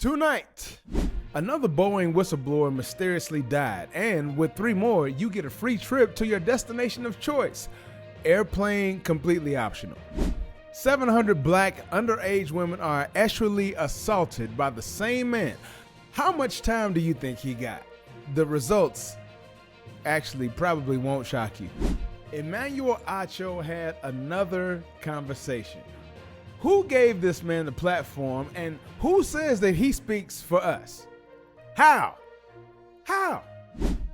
Tonight, another Boeing whistleblower mysteriously died, and with 3 more, you get a free trip to your destination of choice. Airplane completely optional. 700 black underage women are actually assaulted by the same man. How much time do you think he got? The results actually probably won't shock you. Emmanuel Acho had another conversation. Who gave this man the platform, and who says that he speaks for us? How?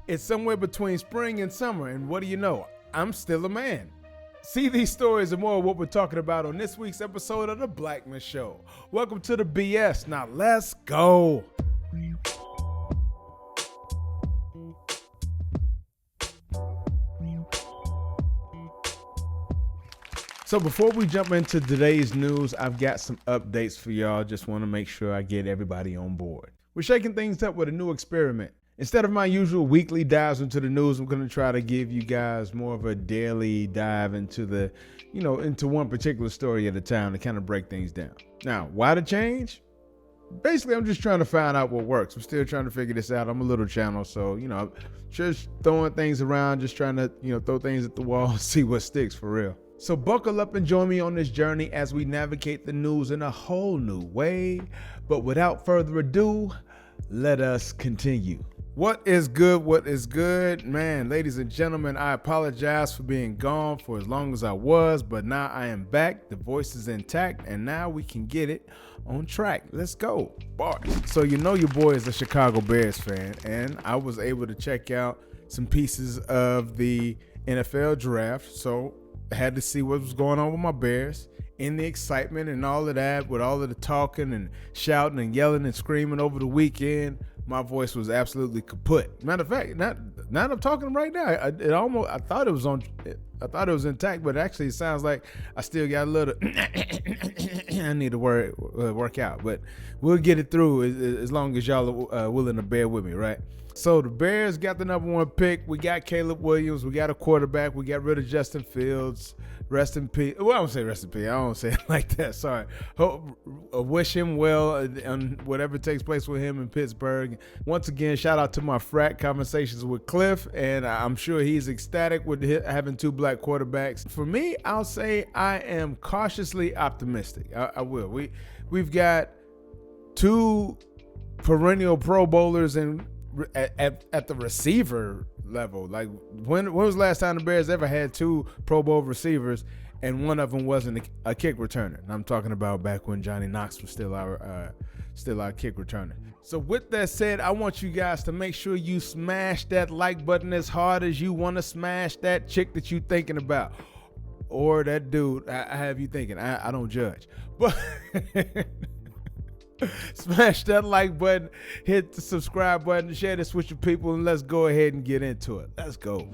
It's somewhere between spring and summer, and what do you know? I'm still a man. See these stories and more of what we're talking about on this week's episode of The Blackman Show. Welcome to the BS. Now let's go. So before we jump into today's news, I've got some updates for y'all. Just want to make sure I get everybody on board. We're shaking things up with a new experiment. Instead of my usual weekly dives into the news, I'm going to try to give you guys more of a daily dive into into one particular story at a time to kind of break things down. Now, why the change? Basically, I'm just trying to find out what works. I'm still trying to figure this out. I'm a little channel, so, just throwing things around, just trying to, throw things at the wall and see what sticks for real. So buckle up and join me on this journey as we navigate the news in a whole new way. But without further ado, let us continue. What is good? Man, ladies and gentlemen, I apologize for being gone for as long as I was, but now I am back. The voice is intact, and now we can get it on track. Let's go. Bars. So your boy is a Chicago Bears fan, and I was able to check out some pieces of the NFL draft. So I had to see what was going on with my Bears in the excitement and all of that, with all of the talking and shouting and yelling and screaming over the weekend. My voice was absolutely kaput. Matter of fact, now I'm talking right now. I thought it was intact, but actually it sounds like I still got a little. I need to work out, but we'll get it through as long as y'all are willing to bear with me, right? So the Bears got the number 1 pick. We got Caleb Williams. We got a quarterback. We got rid of Justin Fields. Rest in peace. Well, I don't say rest in peace. I don't say it like that. Sorry. Wish him well on whatever takes place with him in Pittsburgh. Once again, shout out to my frat conversations with Cliff, and I'm sure he's ecstatic with having 2 black quarterbacks. For me, I'll say I am cautiously optimistic. I will. We've got 2 perennial Pro Bowlers and at the receiver level. Like when was the last time the Bears ever had 2 Pro Bowl receivers and one of them wasn't a kick returner? And I'm talking about back when Johnny Knox was still our kick returner. So with that said, I want you guys to make sure you smash that like button as hard as you want to smash that chick that you thinking about, or that dude. I have you thinking. I don't judge, but smash that like button, hit the subscribe button, share this with your people, and let's go ahead and get into it. Let's go.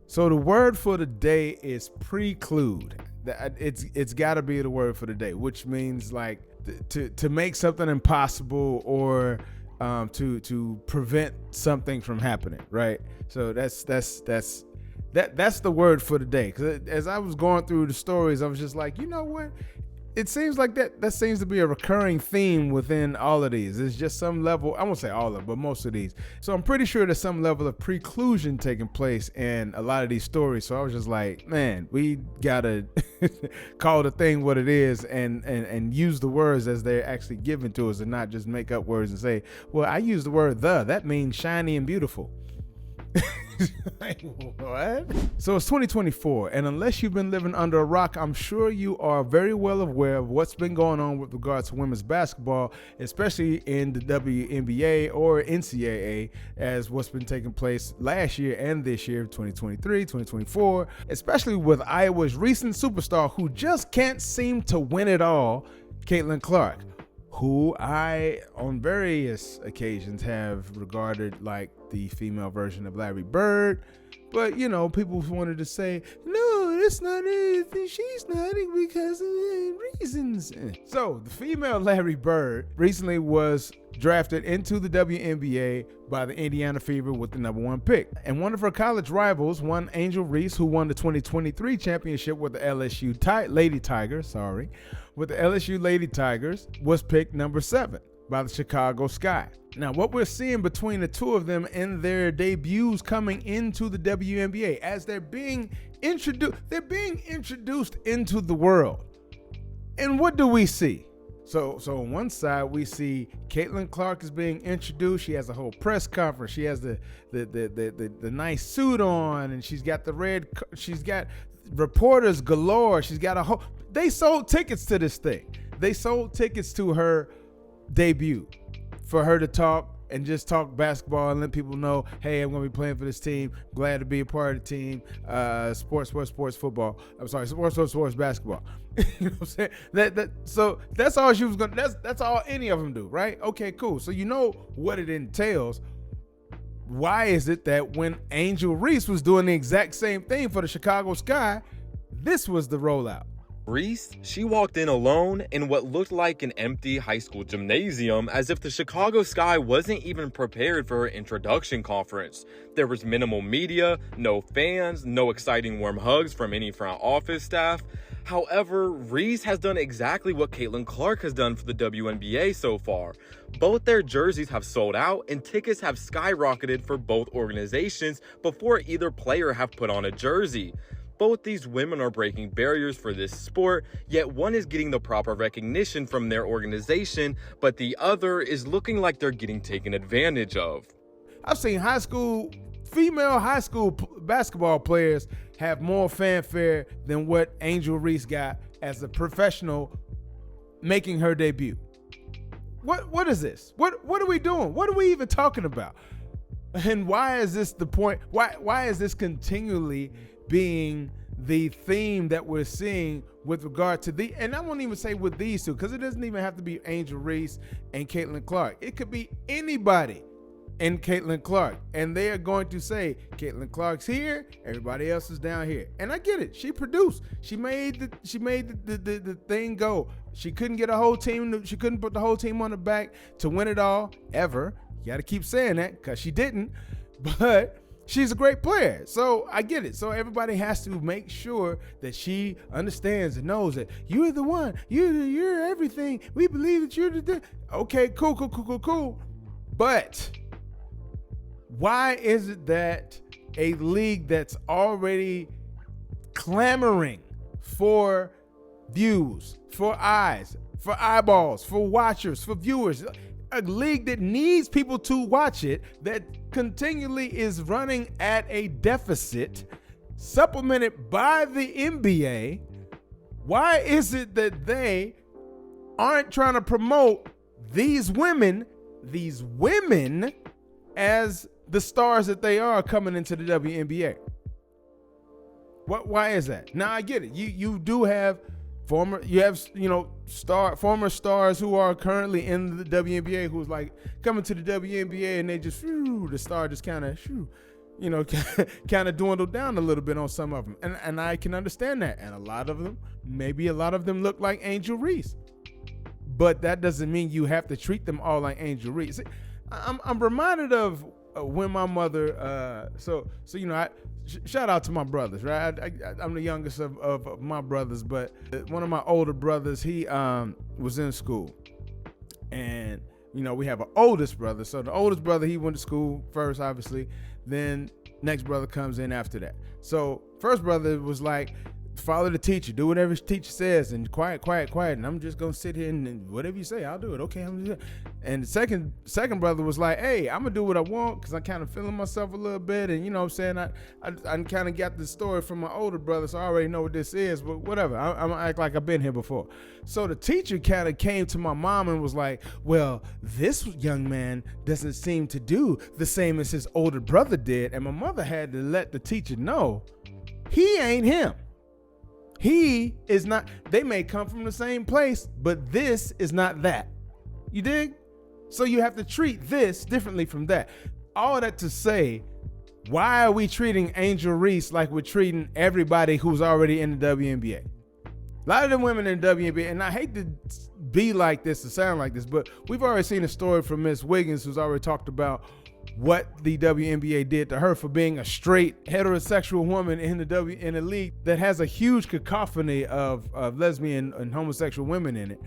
So the word for the day is preclude. It's got to be the word for the day, which means like to make something impossible or to prevent something from happening, right? So that's the word for the day. Because as I was going through the stories, I was just like, you know what? It seems like that seems to be a recurring theme within all of these. It's just some level, I won't say all of them, but most of these. So I'm pretty sure there's some level of preclusion taking place in a lot of these stories. So I was just like, man, we gotta call the thing what it is and use the words as they're actually given to us, and not just make up words and say, well, I use the word that means shiny and beautiful. Like, what? So it's 2024, and unless you've been living under a rock, I'm sure you are very well aware of what's been going on with regards to women's basketball, especially in the WNBA or NCAA, as what's been taking place last year and this year, 2023, 2024, especially with Iowa's recent superstar who just can't seem to win it all, Caitlin Clark, who I, on various occasions, have regarded like the female version of Larry Bird. But, people wanted to say, no, that's not it. She's not it because of reasons. So the female Larry Bird recently was drafted into the WNBA by the Indiana Fever with the number 1 pick. And one of her college rivals, one Angel Reese, who won the 2023 championship with the LSU Lady Tigers, was picked number 7. by the Chicago Sky. Now, what we're seeing between the two of them in their debuts coming into the WNBA, as they're being introduced into the world. And what do we see? So on one side, we see Caitlin Clark is being introduced. She has a whole press conference. She has the nice suit on, and she's got she's got reporters galore. She's got they sold tickets to this thing. They sold tickets to her debut for her to talk and just talk basketball and let people know, hey, I'm going to be playing for this team. Glad to be a part of the team. Sports football. I'm sorry, sports basketball. You know what I'm saying? So that's all she was going to, that's all any of them do, right? Okay, cool. So you know what it entails. Why is it that when Angel Reese was doing the exact same thing for the Chicago Sky, this was the rollout? Reese, she walked in alone in what looked like an empty high school gymnasium, as if the Chicago Sky wasn't even prepared for her introduction conference. There was minimal media, no fans, no exciting warm hugs from any front office staff. However, Reese has done exactly what Caitlin Clark has done for the WNBA so far. Both their jerseys have sold out and tickets have skyrocketed for both organizations before either player have put on a jersey. Both these women are breaking barriers for this sport, yet one is getting the proper recognition from their organization, but the other is looking like they're getting taken advantage of. I've seen female high school basketball players have more fanfare than what Angel Reese got as a professional making her debut. What is this? What are we doing? What are we even talking about? And why is this the point? Why is this continually being the theme that we're seeing with regard to and I won't even say with these two, because it doesn't even have to be Angel Reese and Caitlin Clark. It could be anybody and Caitlin Clark, and they are going to say Caitlin Clark's here, everybody else is down here. And I get it. She produced. She made the thing go. She couldn't get a whole team. She couldn't put the whole team on her back to win it all ever. You got to keep saying that because she didn't. But she's a great player. So I get it. So everybody has to make sure that she understands and knows that you're the one. You're everything. We believe that you're the. Okay, cool. But why is it that a league that's already clamoring for views, for eyes, for eyeballs, for watchers, for viewers, a league that needs people to watch it, that continually is running at a deficit, supplemented by the NBA, why is it that they aren't trying to promote these women as the stars that they are coming into the WNBA? Why is that? Now I get it. You do have former stars who are currently in the WNBA who's like coming to the WNBA and they just the star just kind of dwindled down a little bit on some of them, and I can understand that. And a lot of them look like Angel Reese, but that doesn't mean you have to treat them all like Angel Reese. I'm reminded of when my mother, shout out to my brothers, right? I'm the youngest of my brothers, but one of my older brothers, he was in school, and we have an oldest brother. So the oldest brother, he went to school first, obviously. Then next brother comes in after that. So first brother was like, follow the teacher, do whatever the teacher says, and quiet, and I'm just gonna sit here and whatever you say, I'll do it. Okay, I'm just. And the second brother was like, hey, I'm gonna do what I want because I'm kind of feeling myself a little bit, and what I'm saying, I kind of got the story from my older brother, so I already know what this is, but whatever, I'm gonna act like I've been here before. So the teacher kind of came to my mom and was like, well, this young man doesn't seem to do the same as his older brother did, and my mother had to let the teacher know he ain't him. He is not. They may come from the same place, but this is not that. You dig? So you have to treat this differently from that. All that to say, why are we treating Angel Reese like we're treating everybody who's already in the WNBA? A lot of them women in the WNBA, and I hate to be like this, to sound like this, but we've already seen a story from Miss Wiggins, who's already talked about what the WNBA did to her for being a straight heterosexual woman in a league that has a huge cacophony of lesbian and homosexual women in it.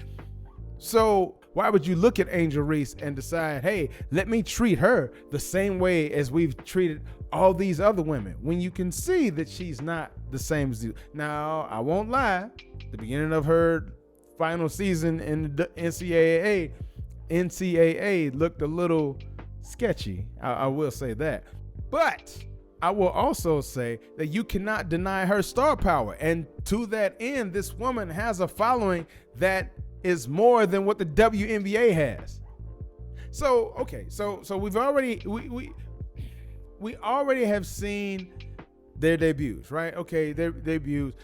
So why would you look at Angel Reese and decide, hey, let me treat her the same way as we've treated all these other women, when you can see that she's not the same as you? Now, I won't lie, the beginning of her final season in the NCAA looked a little sketchy. I will say that. But I will also say that you cannot deny her star power. And to that end, this woman has a following that is more than what the WNBA has. So, okay, so we've already, we already have seen their debuts, right? Okay, their debuts.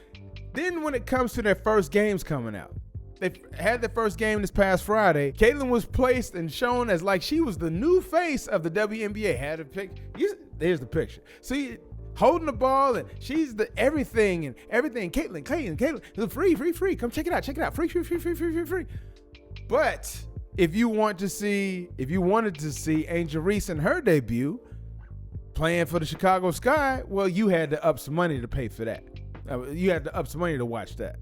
Then when it comes to their first games coming out, they had their first game this past Friday. Caitlin was placed and shown as like she was the new face of the WNBA. Had a pic. There's the picture. See, holding the ball, and she's the everything and everything. Caitlin, free. Come check it out. Free. But if you wanted to see Angel Reese in her debut playing for the Chicago Sky, well, you had to up some money to pay for that. You had to up some money to watch that.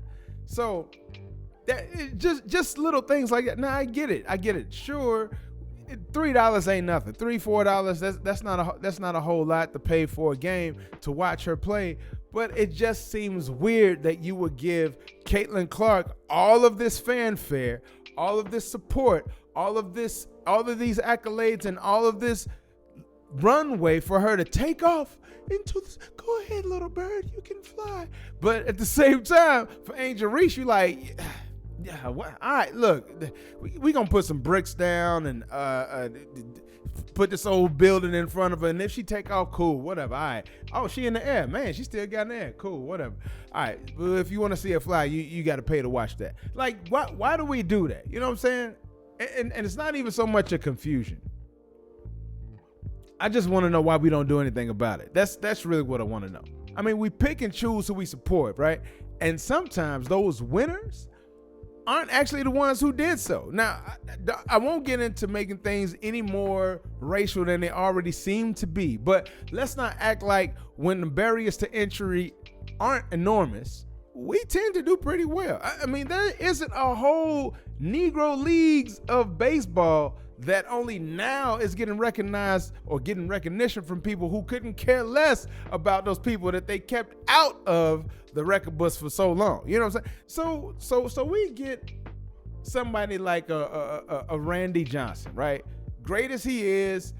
So that just little things like that. Now I get it. Sure, $3 ain't nothing. $3-4. That's not a whole lot to pay for a game to watch her play. But it just seems weird that you would give Caitlin Clark all of this fanfare, all of this support, all of these accolades, and all of this runway for her to take off into this. Go ahead, little bird, you can fly. But at the same time, for Angel Reese, you like, yeah, all right, look, we gonna put some bricks down and put this old building in front of her, and if she take off, cool, whatever. All right. Oh, she in the air, man. She still got in the air, cool, whatever. All right. Well, if you want to see her fly, you got to pay to watch that. Like, why do we do that? You know what I'm saying? And it's not even so much a confusion. I just want to know why we don't do anything about it. That's really what I want to know. I mean, we pick and choose who we support, right? And sometimes those winners aren't actually the ones who did so. Now, I won't get into making things any more racial than they already seem to be, but let's not act like when the barriers to entry aren't enormous, we tend to do pretty well. I mean, there isn't a whole Negro leagues of baseball that only now is getting recognized or getting recognition from people who couldn't care less about those people that they kept out of the record books for so long. You know what I'm saying? So we get somebody like a Randy Johnson, right? Great as he is,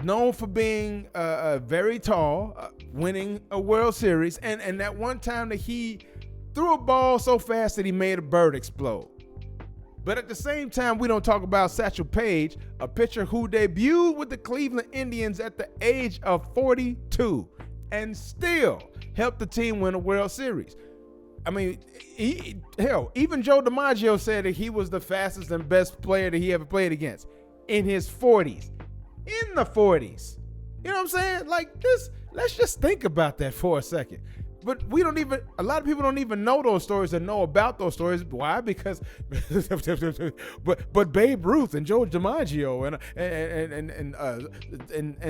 known for being very tall, winning a World Series, and that one time that he threw a ball so fast that he made a bird explode. But at the same time, we don't talk about Satchel Paige, a pitcher who debuted with the Cleveland Indians at the age of 42 and still helped the team win a World Series. I mean, even Joe DiMaggio said that he was the fastest and best player that he ever played against in his 40s. In the 40s. You know what I'm saying? Like this, let's just think about that for a second. But a lot of people don't even know those stories and know about those stories. Why? Because, but Babe Ruth and Joe DiMaggio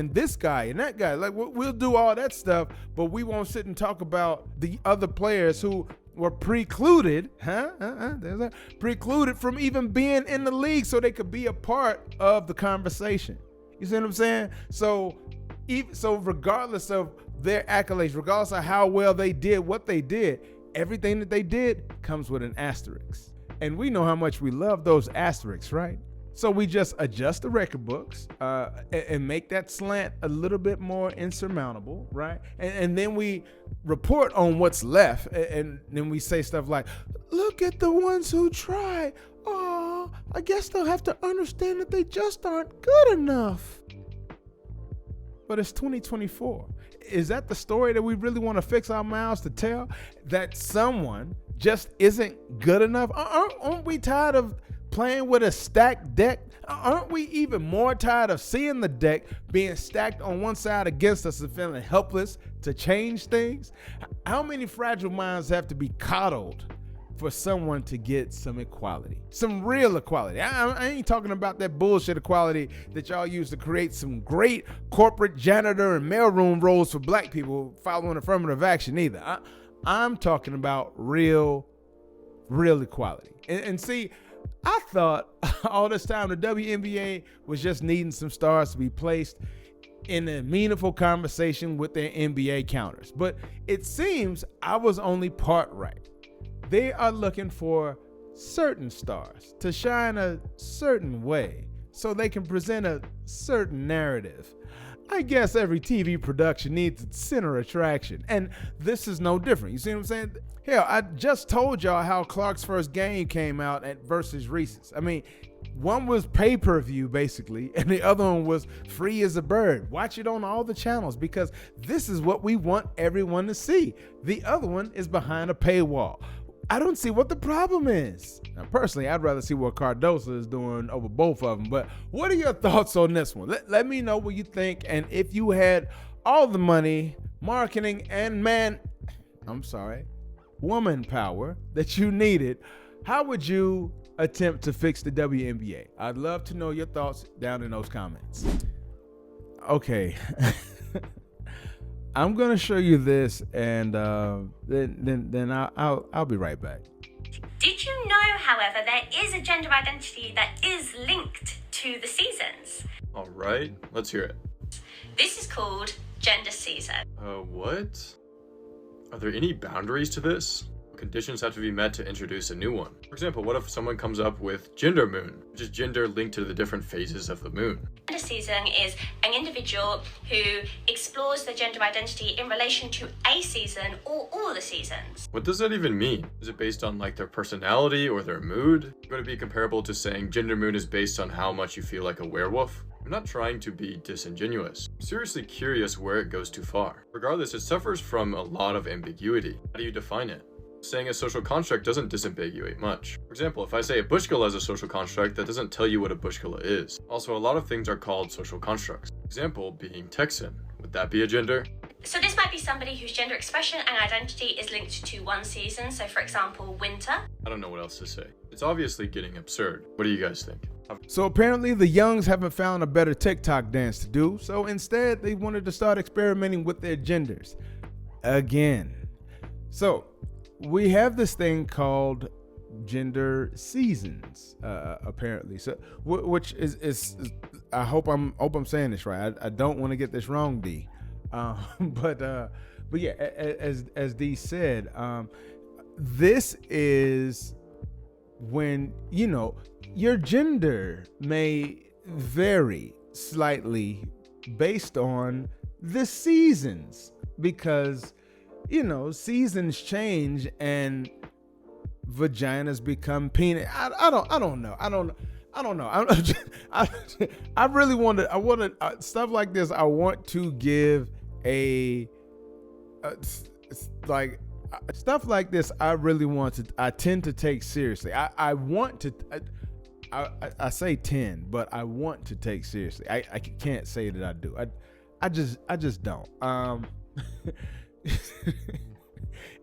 and this guy and that guy, like we'll do all that stuff, but we won't sit and talk about the other players who were precluded from even being in the league so they could be a part of the conversation. You see what I'm saying? So regardless of their accolades, regardless of how well they did what they did, everything that they did comes with an asterisk. And we know how much we love those asterisks, right? So we just adjust the record books and make that slant a little bit more insurmountable, right? And then we report on what's left, and then we say stuff like, look at the ones who tried. Oh, I guess they'll have to understand that they just aren't good enough. But it's 2024. Is that the story that we really want to fix our mouths to tell? That someone just isn't good enough? Aren't we tired of playing with a stacked deck? Aren't we even more tired of seeing the deck being stacked on one side against us and feeling helpless to change things? How many fragile minds have to be coddled for someone to get some equality, some real equality? I ain't talking about that bullshit equality that y'all use to create some great corporate janitor and mailroom roles for black people following affirmative action either. I'm talking about real equality. And see, I thought all this time the WNBA was just needing some stars to be placed in a meaningful conversation with their NBA counters. But it seems I was only part right. They are looking for certain stars to shine a certain way so they can present a certain narrative. I guess every TV production needs its center attraction, and this is no different. You see what I'm saying? Hell, I just told y'all how Clark's first game came out at versus Reese's. I mean, one was pay-per-view basically, and the other one was free as a bird. Watch it on all the channels because this is what we want everyone to see. The other one is behind a paywall. I don't see what the problem is. Now, personally, I'd rather see what Cardoso is doing over both of them. But what are your thoughts on this one? Let me know what you think. And if you had all the money, marketing, and woman power that you needed, how would you attempt to fix the WNBA? I'd love to know your thoughts down in those comments. Okay. I'm gonna show you this, and then I'll be right back. Did you know, however, there is a gender identity that is linked to the seasons? All right, let's hear it. This is called gender season. What? Are there any boundaries to this? Conditions have to be met to introduce a new one. For example, what if someone comes up with gender moon, which is gender linked to the different phases of the moon? Gender season is an individual who explores their gender identity in relation to a season or all the seasons. What does that even mean? Is it based on like their personality or their mood? Would it be comparable to saying gender moon is based on how much you feel like a werewolf? I'm not trying to be disingenuous. I'm seriously curious where it goes too far. Regardless, it suffers from a lot of ambiguity. How do you define it? Saying a social construct doesn't disambiguate much. For example, if I say a bushkilla is a social construct, that doesn't tell you what a bushkilla is. Also, a lot of things are called social constructs. Example being Texan. Would that be a gender? So this might be somebody whose gender expression and identity is linked to one season. So for example, winter. I don't know what else to say. It's obviously getting absurd. What do you guys think? So apparently the Youngs haven't found a better TikTok dance to do, so instead they wanted to start experimenting with their genders again. So we have this thing called gender seasons, apparently. So, which is I hope I'm saying this right. I don't want to get this wrong, D. But yeah, as D said, this is when your gender may vary slightly based on the seasons because seasons change and vaginas become penis. I don't know. I really want stuff like this. I want to give stuff like this. I tend to take seriously. I say 10, but I want to take seriously. I can't say that I do. I just don't.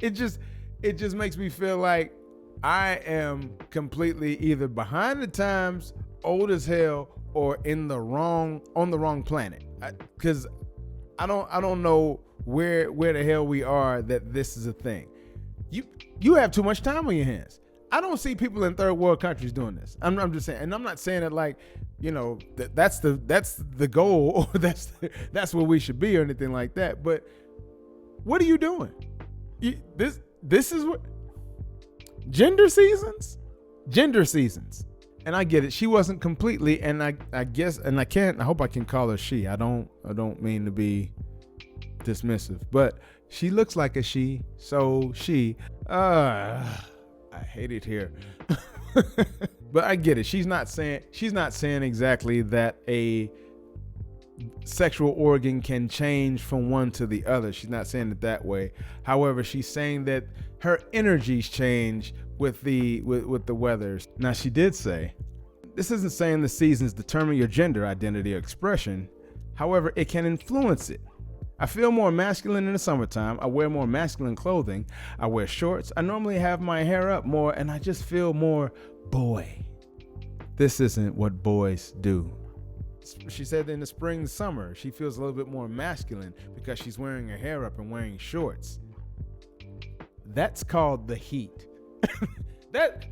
It just makes me feel like I am completely either behind the times, old as hell, or on the wrong planet. Because I don't know where the hell we are that this is a thing. You have too much time on your hands. I don't see people in third world countries doing this. I'm just saying, and I'm not saying it like that's the goal or that's where we should be or anything like that. But what are you doing? This is what gender seasons. And I get it. She wasn't completely, and I guess, and I hope I can call her she. I don't mean to be dismissive, but she looks like a she. So she. I hate it here. But I get it. She's not saying exactly that a sexual organ can change from one to the other. She's not saying it that way. However, she's saying that her energies change with the weathers. Now, she did say, this isn't saying the seasons determine your gender identity or expression. However, it can influence it. I feel more masculine in the summertime. I wear more masculine clothing. I wear shorts. I normally have my hair up more, and I just feel more boy. This isn't what boys do. She said in the spring and summer, she feels a little bit more masculine because she's wearing her hair up and wearing shorts. That's called the heat.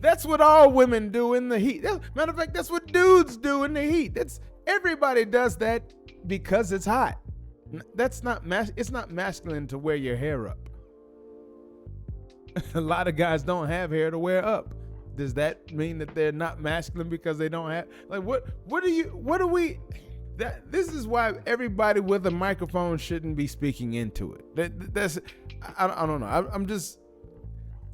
That's what all women do in the heat. Matter of fact, that's what dudes do in the heat. Everybody does that because it's hot. It's not masculine to wear your hair up. A lot of guys don't have hair to wear up. Does that mean that they're not masculine because they don't have, like, this is why everybody with a microphone shouldn't be speaking into it. I don't know.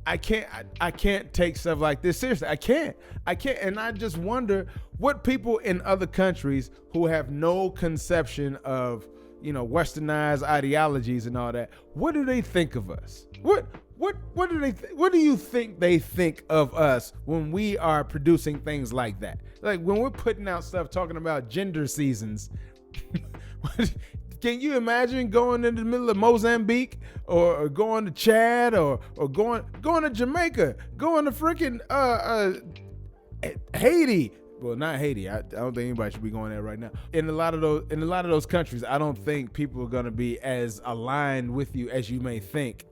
I can't take stuff like this seriously. I can't. And I just wonder what people in other countries who have no conception of, westernized ideologies and all that, what do they think of us? What do you think they think of us when we are producing things like that? Like when we're putting out stuff talking about gender seasons. Can you imagine going into the middle of Mozambique or going to Chad or going to Jamaica, going to freaking Haiti? Well, not Haiti. I don't think anybody should be going there right now. In a lot of those countries, I don't think people are going to be as aligned with you as you may think.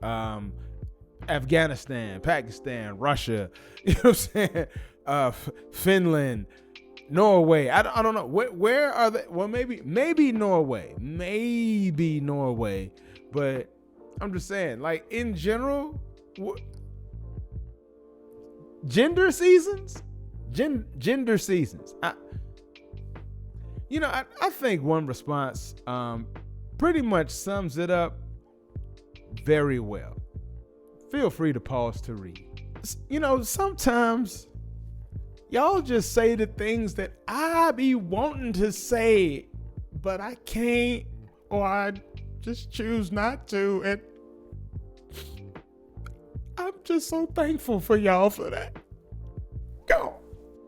Afghanistan, Pakistan, Russia, you know what I'm saying? Finland, Norway. I don't know. Where are they? Well, maybe Norway. Maybe Norway. But I'm just saying, like, in general, gender seasons? Gender seasons. I think one response pretty much sums it up very well. Feel free to pause to read. Sometimes y'all just say the things that I be wanting to say, but I can't, or I just choose not to. And I'm just so thankful for y'all for that. Go.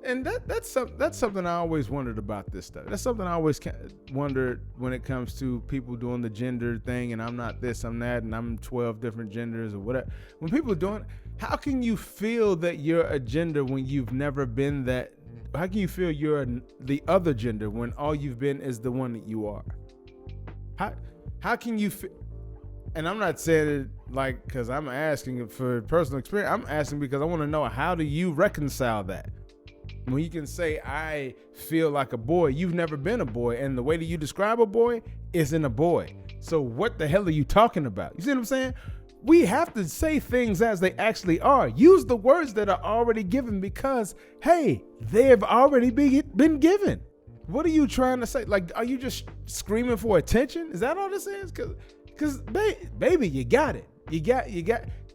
And that's something I always wondered about this stuff. That's something I always wondered when it comes to people doing the gender thing, and I'm not this, I'm that, and I'm 12 different genders or whatever. When people are doing, how can you feel that you're a gender when you've never been that? How can you feel you're the other gender when all you've been is the one that you are? How can you feel? And I'm not saying it like because I'm asking for personal experience. I'm asking because I want to know, how do you reconcile that? When you can say, I feel like a boy, you've never been a boy, and the way that you describe a boy isn't a boy. So what the hell are you talking about? You see what I'm saying? We have to say things as they actually are. Use the words that are already given because, hey, they have already been given. What are you trying to say? Like, are you just screaming for attention? Is that all this is? Because baby, you got it. You got.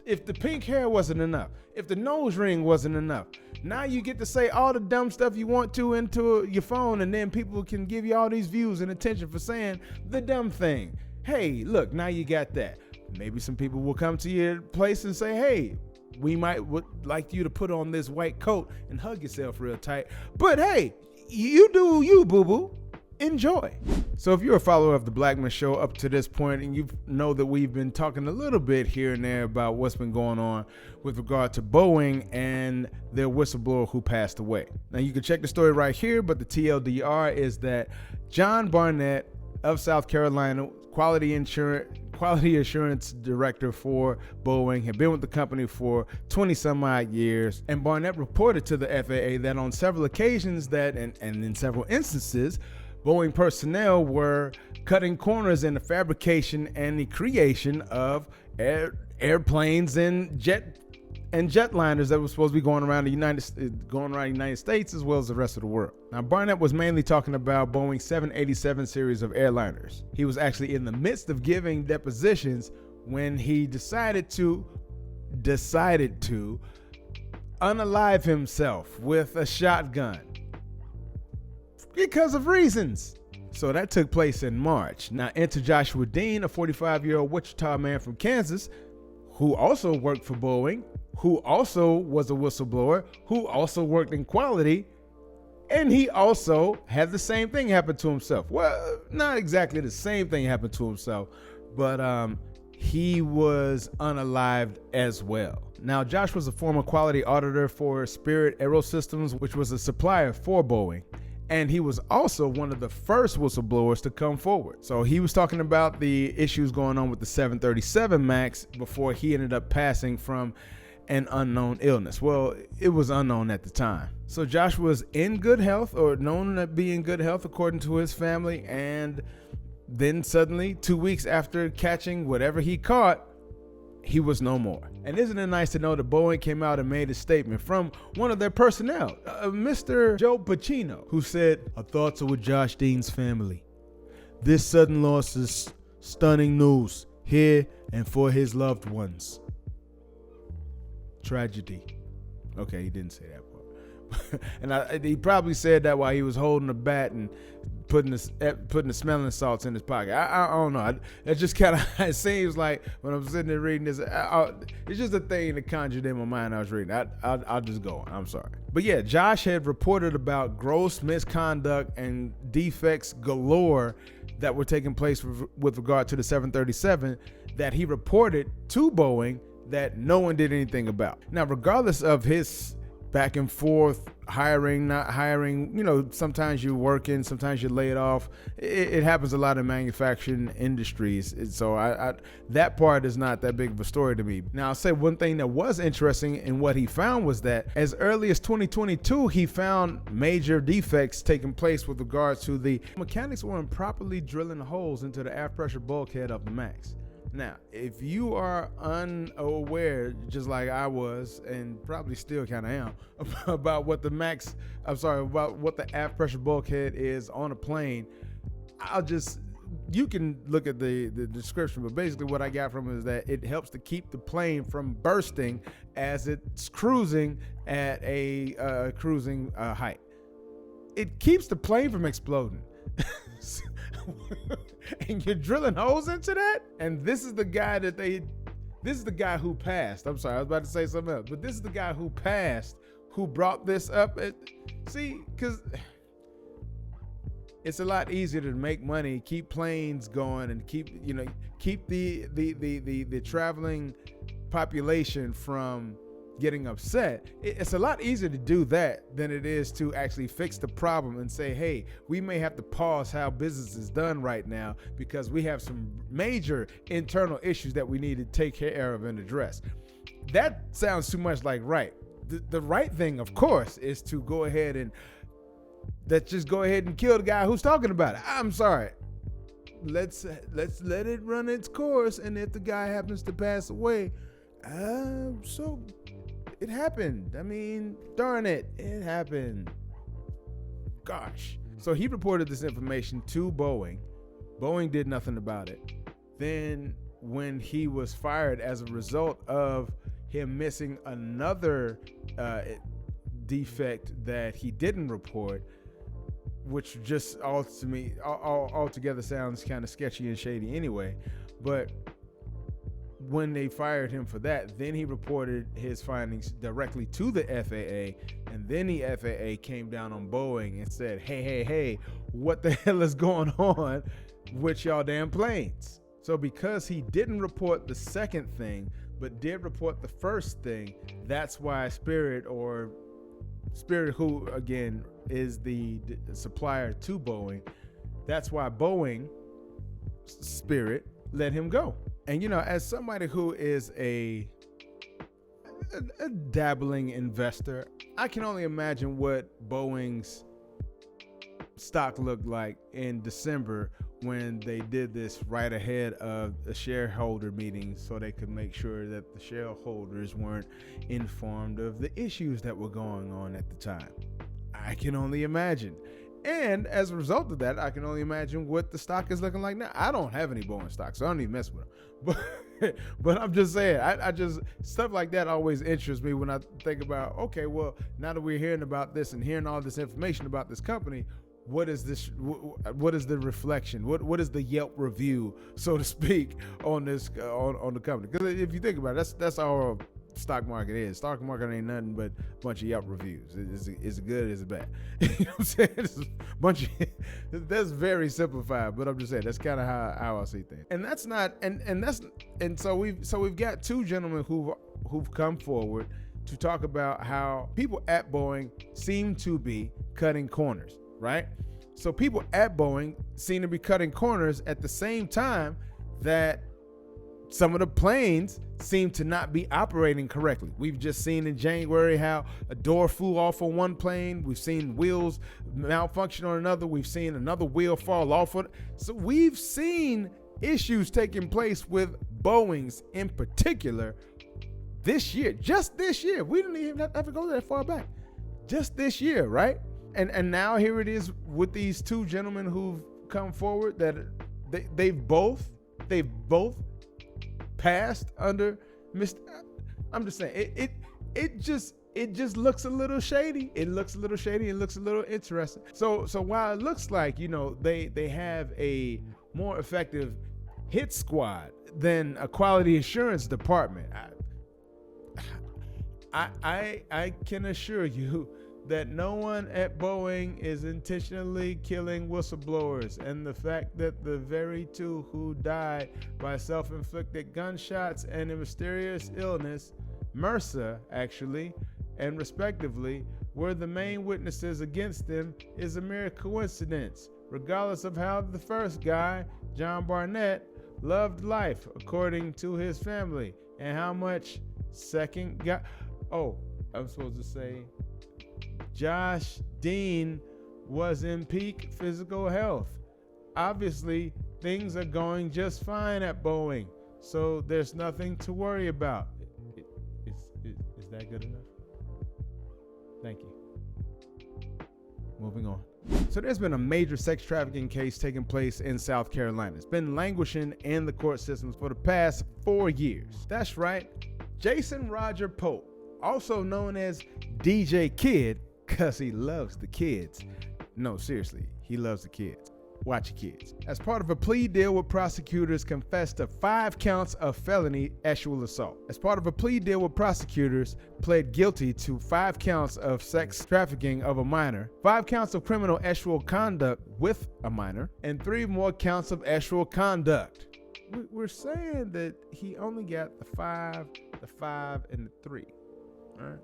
If the pink hair wasn't enough, if the nose ring wasn't enough, now you get to say all the dumb stuff you want to into your phone, and then people can give you all these views and attention for saying the dumb thing. Hey, look, now you got that. Maybe some people will come to your place and say, hey, we would like you to put on this white coat and hug yourself real tight. But hey, you do you, boo-boo. Enjoy. So if you're a follower of the Blackman Show up to this point, and you know that we've been talking a little bit here and there about what's been going on with regard to Boeing and their whistleblower who passed away. Now you can check the story right here, but the TLDR is that John Barnett of South Carolina, quality assurance director for Boeing, had been with the company for 20 some odd years. And Barnett reported to the FAA that on several occasions and in several instances, Boeing personnel were cutting corners in the fabrication and the creation of airplanes and jetliners that were supposed to be going around the United States as well as the rest of the world. Now, Barnett was mainly talking about Boeing 787 series of airliners. He was actually in the midst of giving depositions when he decided to unalive himself with a shotgun. Because of reasons. So that took place in March. Now enter Joshua Dean, a 45-year-old Wichita man from Kansas, who also worked for Boeing, who also was a whistleblower, who also worked in quality, and he also had the same thing happen to himself. Well, not exactly the same thing happened to himself, but he was unalived as well. Now, Josh was a former quality auditor for Spirit Aerosystems, which was a supplier for Boeing. And he was also one of the first whistleblowers to come forward. So he was talking about the issues going on with the 737 MAX before he ended up passing from an unknown illness. Well, it was unknown at the time. So Josh was in good health, or known to be in good health according to his family, and then suddenly 2 weeks after catching whatever he caught, he was no more. And isn't it nice to know that Boeing came out and made a statement from one of their personnel, Mr. Joe Pacino, who said, "Our thoughts are with Josh Dean's family. This sudden loss is stunning news here and for his loved ones. Tragedy." Okay, he didn't say that part. And he probably said that while he was holding a bat and putting the smelling salts in his pocket. I don't know. It just kind of, it seems like when I'm sitting there reading this, it's just a thing that conjured in my mind I was reading. I'll just go on. I'm sorry. But yeah, Josh had reported about gross misconduct and defects galore that were taking place with regard to the 737 that he reported to Boeing that no one did anything about. Now, regardless of his back and forth, hiring, not hiring, sometimes you're working, sometimes you're laid off. It happens a lot in manufacturing industries. So that part is not that big of a story to me. Now, I'll say one thing that was interesting in what he found was that as early as 2022, he found major defects taking place with regards to the mechanics were improperly drilling holes into the aft pressure bulkhead of the MAX. Now, if you are unaware, just like I was, and probably still kind of am, about what the about what the aft pressure bulkhead is on a plane, you can look at the description, but basically what I got from it is that it helps to keep the plane from bursting as it's cruising at a cruising height. It keeps the plane from exploding. And you're drilling holes into that? And this is the guy who passed. I'm sorry, I was about to say something else, but this is the guy who passed, who brought this up. See, because it's a lot easier to make money, keep planes going, and keep the traveling population from getting upset. It's a lot easier to do that than it is to actually fix the problem and say, hey, we may have to pause how business is done right now because we have some major internal issues that we need to take care of and address. That sounds too much like right. The right thing, of course, is to go ahead and go ahead and kill the guy who's talking about it. I'm sorry. Let's let it run its course, and if the guy happens to pass away, so it happened. I mean, darn it, it happened. Gosh. So he reported this information to Boeing. Boeing did nothing about it. Then when he was fired as a result of him missing another defect that he didn't report, which just altogether sounds kind of sketchy and shady anyway, but when they fired him for that, then he reported his findings directly to the FAA, and then the FAA came down on Boeing and said, hey, what the hell is going on with y'all damn planes? So because he didn't report the second thing, but did report the first thing, that's why Spirit, who again is the supplier to Boeing, that's why Boeing, Spirit, let him go. And as somebody who is a dabbling investor, I can only imagine what Boeing's stock looked like in December when they did this right ahead of a shareholder meeting so they could make sure that the shareholders weren't informed of the issues that were going on at the time. I can only imagine. And as a result of that, I can only imagine what the stock is looking like now. I don't have any Boeing stock, so I don't even mess with them. But I'm just saying, I just, stuff like that always interests me when I think about, okay, well, now that we're hearing about this and hearing all this information about this company, what is this? What is the reflection? What is the Yelp review, so to speak, on this on the company? Because if you think about it, that's all stock market is. Stock market ain't nothing but a bunch of Yelp reviews. Is it good? Is it bad? You know what I'm saying? It's a bunch of, that's very simplified, but I'm just saying that's kind of how I see things. And that's not and so we've got two gentlemen who've come forward to talk about how people at Boeing seem to be cutting corners, right? So people at Boeing seem to be cutting corners at the same time that some of the planes seem to not be operating correctly. We've just seen in January how a door flew off on one plane. We've seen wheels malfunction on another. We've seen another wheel fall off. So we've seen issues taking place with Boeings in particular this year, just this year. We didn't even have to go that far back. Just this year, right? And now here it is with these two gentlemen who've come forward that they've both passed under Mr. I'm just saying it just looks a little shady. It looks a little shady. It looks a little interesting. So while it looks like, you know, they have a more effective hit squad than a quality assurance department, I can assure you that no one at Boeing is intentionally killing whistleblowers, and the fact that the very two who died by self-inflicted gunshots and a mysterious illness, MRSA actually, and respectively, were the main witnesses against them is a mere coincidence, regardless of how the first guy, John Barnett, loved life according to his family, and how much second guy, I'm supposed to say Josh Dean was in peak physical health. Obviously, things are going just fine at Boeing, so there's nothing to worry about. Is that good enough? Thank you. Moving on. So there's been a major sex trafficking case taking place in South Carolina. It's been languishing in the court systems for the past 4 years. That's right, Jason Roger Pope, also known as DJ Kid, because he loves the kids. No, seriously, he loves the kids. Watch your kids. As part of a plea deal with prosecutors, confessed to 5 counts of felony sexual assault. As part of a plea deal with prosecutors, pled guilty to 5 counts of sex trafficking of a minor, 5 counts of criminal sexual conduct with a minor, and 3 more counts of sexual conduct. We're saying that he only got the 5, and the 3. All right.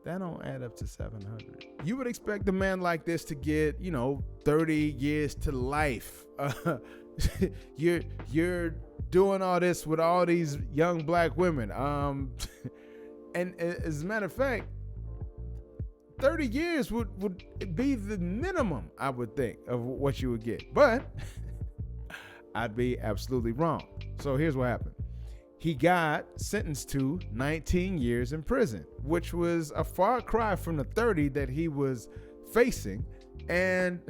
That don't add up to 700. You would expect a man like this to get, 30 years to life. You're doing all this with all these young black women. And as a matter of fact, 30 years would be the minimum, I would think, of what you would get. But I'd be absolutely wrong. So here's what happened. He got sentenced to 19 years in prison, which was a far cry from the 30 that he was facing, and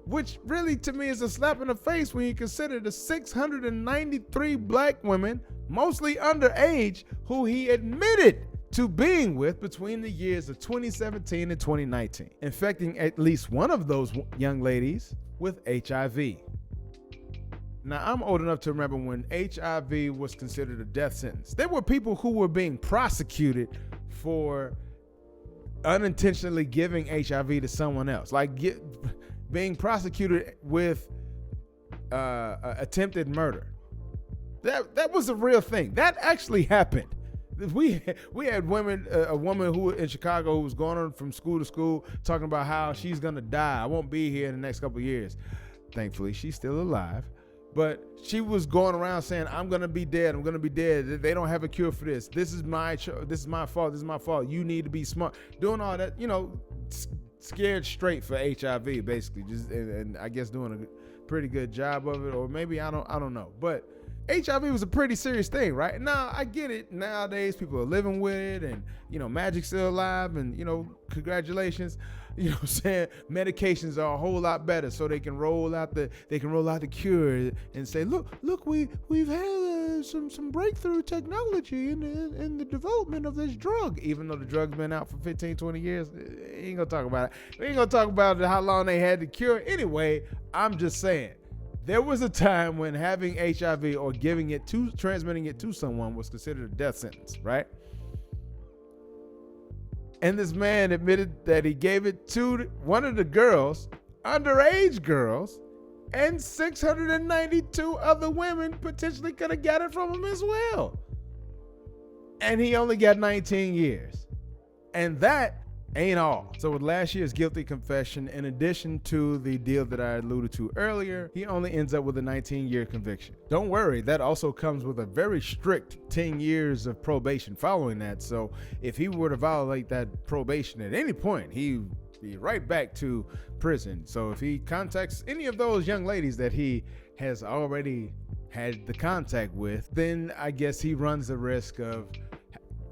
which really to me is a slap in the face when you consider the 693 black women, mostly underage, who he admitted to being with between the years of 2017 and 2019, infecting at least one of those young ladies with HIV. Now, I'm old enough to remember when HIV was considered a death sentence. There were people who were being prosecuted for unintentionally giving HIV to someone else, like being prosecuted with attempted murder. That was a real thing. That actually happened. We had women, a woman who in Chicago who was going on from school to school talking about how she's gonna die. I won't be here in the next couple of years. Thankfully, she's still alive. But she was going around saying, I'm going to be dead. I'm going to be dead. They don't have a cure for this. This is my fault. This is my fault. You need to be smart. Doing all that, scared straight for HIV, basically. And I guess doing a pretty good job of it. Or maybe, I don't know. But HIV was a pretty serious thing, right? Now, I get it. Nowadays, people are living with it. And, Magic's still alive. And, congratulations. You know what I'm saying? Medications are a whole lot better, so they can roll out the cure and say, look, we've had some breakthrough technology in the development of this drug. Even though the drug's been out for 15, 20 years, we ain't gonna talk about it. We ain't gonna talk about how long they had the cure. Anyway, I'm just saying, there was a time when having HIV or transmitting it to someone was considered a death sentence, right? And this man admitted that he gave it to one of the girls, underage girls, and 692 other women potentially could have got it from him as well. And he only got 19 years. And that ain't all. So with last year's guilty confession, in addition to the deal that I alluded to earlier, he only ends up with a 19-year conviction. Don't worry, that also comes with a very strict 10 years of probation following that. So if he were to violate that probation at any point, he'd be right back to prison. So if he contacts any of those young ladies that he has already had the contact with, then I guess he runs the risk of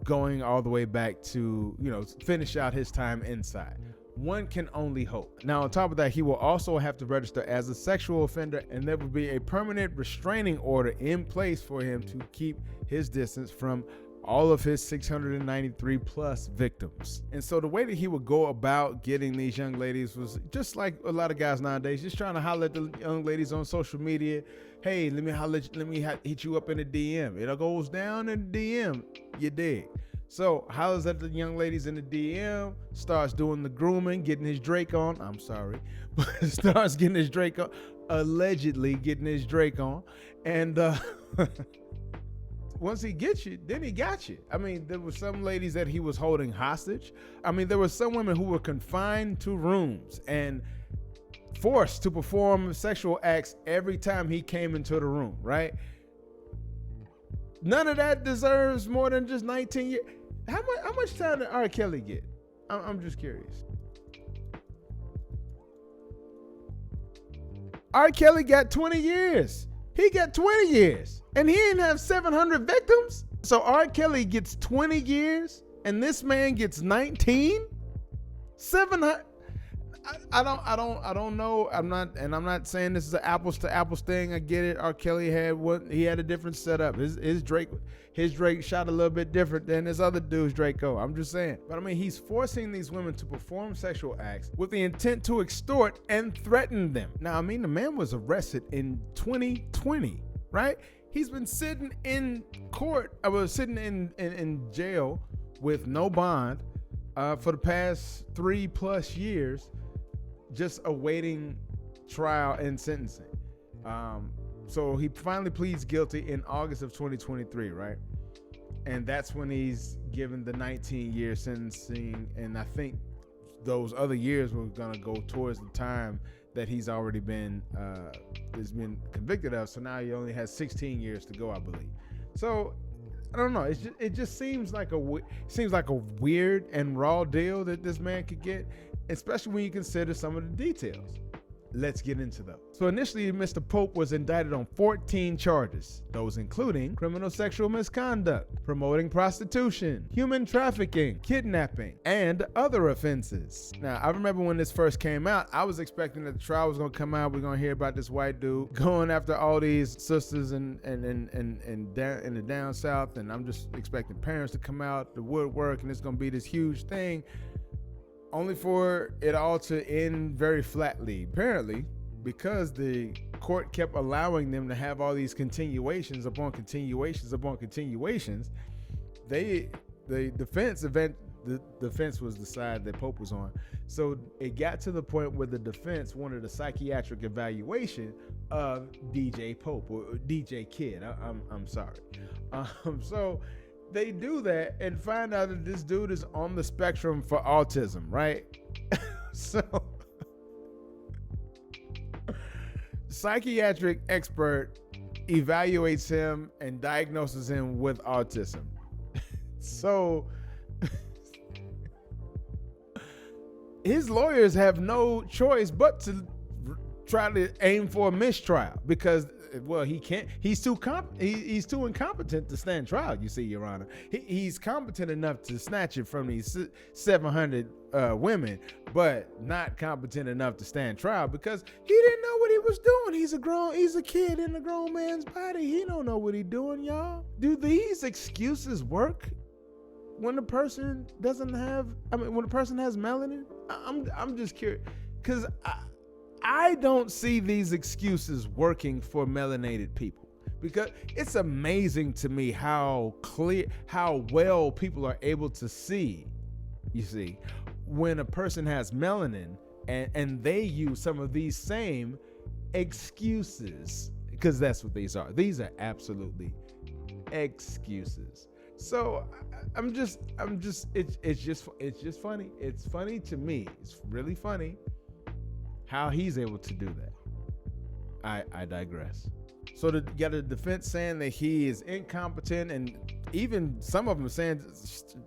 going all the way back to, finish out his time inside. One can only hope. Now, on top of that, he will also have to register as a sexual offender, and there will be a permanent restraining order in place for him to keep his distance from all of his 693 plus victims. And so the way that he would go about getting these young ladies was just like a lot of guys nowadays, just trying to holler at the young ladies on social media. Hey, let me hit you up in the DM. It goes down in the DM. You dig? So hollers at the young ladies in the DM, starts doing the grooming, getting his Drake on. I'm sorry, but starts getting his Drake on, allegedly getting his Drake on, and once he gets you, then he got you. I mean, there were some ladies that he was holding hostage. I mean, there were some women who were confined to rooms and forced to perform sexual acts every time he came into the room, right? None of that deserves more than just 19 years. How much time did R. Kelly get? I'm just curious. R. Kelly got 20 years. He got 20 years. And he didn't have 700 victims. So R. Kelly gets 20 years and this man gets 19? 700. I don't know. I'm not saying this is an apples to apples thing. I get it. R. Kelly had a different setup. His Drake shot a little bit different than this other dude's Draco. I'm just saying. But I mean, he's forcing these women to perform sexual acts with the intent to extort and threaten them. Now, I mean, the man was arrested in 2020, right? He's been sitting in court. I was sitting in jail with no bond for the past 3+ years, just awaiting trial and sentencing. So he finally pleads guilty in August of 2023, right? And that's when he's given the 19-year sentencing. And I think those other years were gonna go towards the time that he's already been convicted of. So now he only has 16 years to go, I believe. So I don't know. It just seems like a weird and raw deal that this man could get, especially when you consider some of the details. Let's get into those. So initially, Mr. Pope was indicted on 14 charges, those including criminal sexual misconduct, promoting prostitution, human trafficking, kidnapping, and other offenses. Now, I remember when this first came out, I was expecting that the trial was gonna come out. We're gonna hear about this white dude going after all these sisters in the down south, and I'm just expecting parents to come out, the woodwork, and it's gonna be this huge thing. Only for it all to end very flatly, apparently, because the court kept allowing them to have all these continuations upon continuations upon continuations. The defense was the side that Pope was on. So it got to the point where the defense wanted a psychiatric evaluation of DJ Pope or DJ Kid. I'm sorry. So they do that and find out that this dude is on the spectrum for autism, right? So psychiatric expert evaluates him and diagnoses him with autism. So his lawyers have no choice but to try to aim for a mistrial because, well, he can't. He's too incompetent to stand trial. You see, Your Honor, he's competent enough to snatch it from these 700 women, but not competent enough to stand trial because he didn't know what he was doing. He's a kid in a grown man's body. He don't know what he's doing, y'all. Do these excuses work when the person doesn't have? when the person has melanin? I'm just curious because I don't see these excuses working for melanated people because it's amazing to me how well people are able to see, you see, when a person has melanin and they use some of these same excuses because that's what these are. These are absolutely excuses. So it's just funny. It's funny to me. It's really funny how he's able to do that. I digress. So you got a defense saying that he is incompetent, and even some of them are saying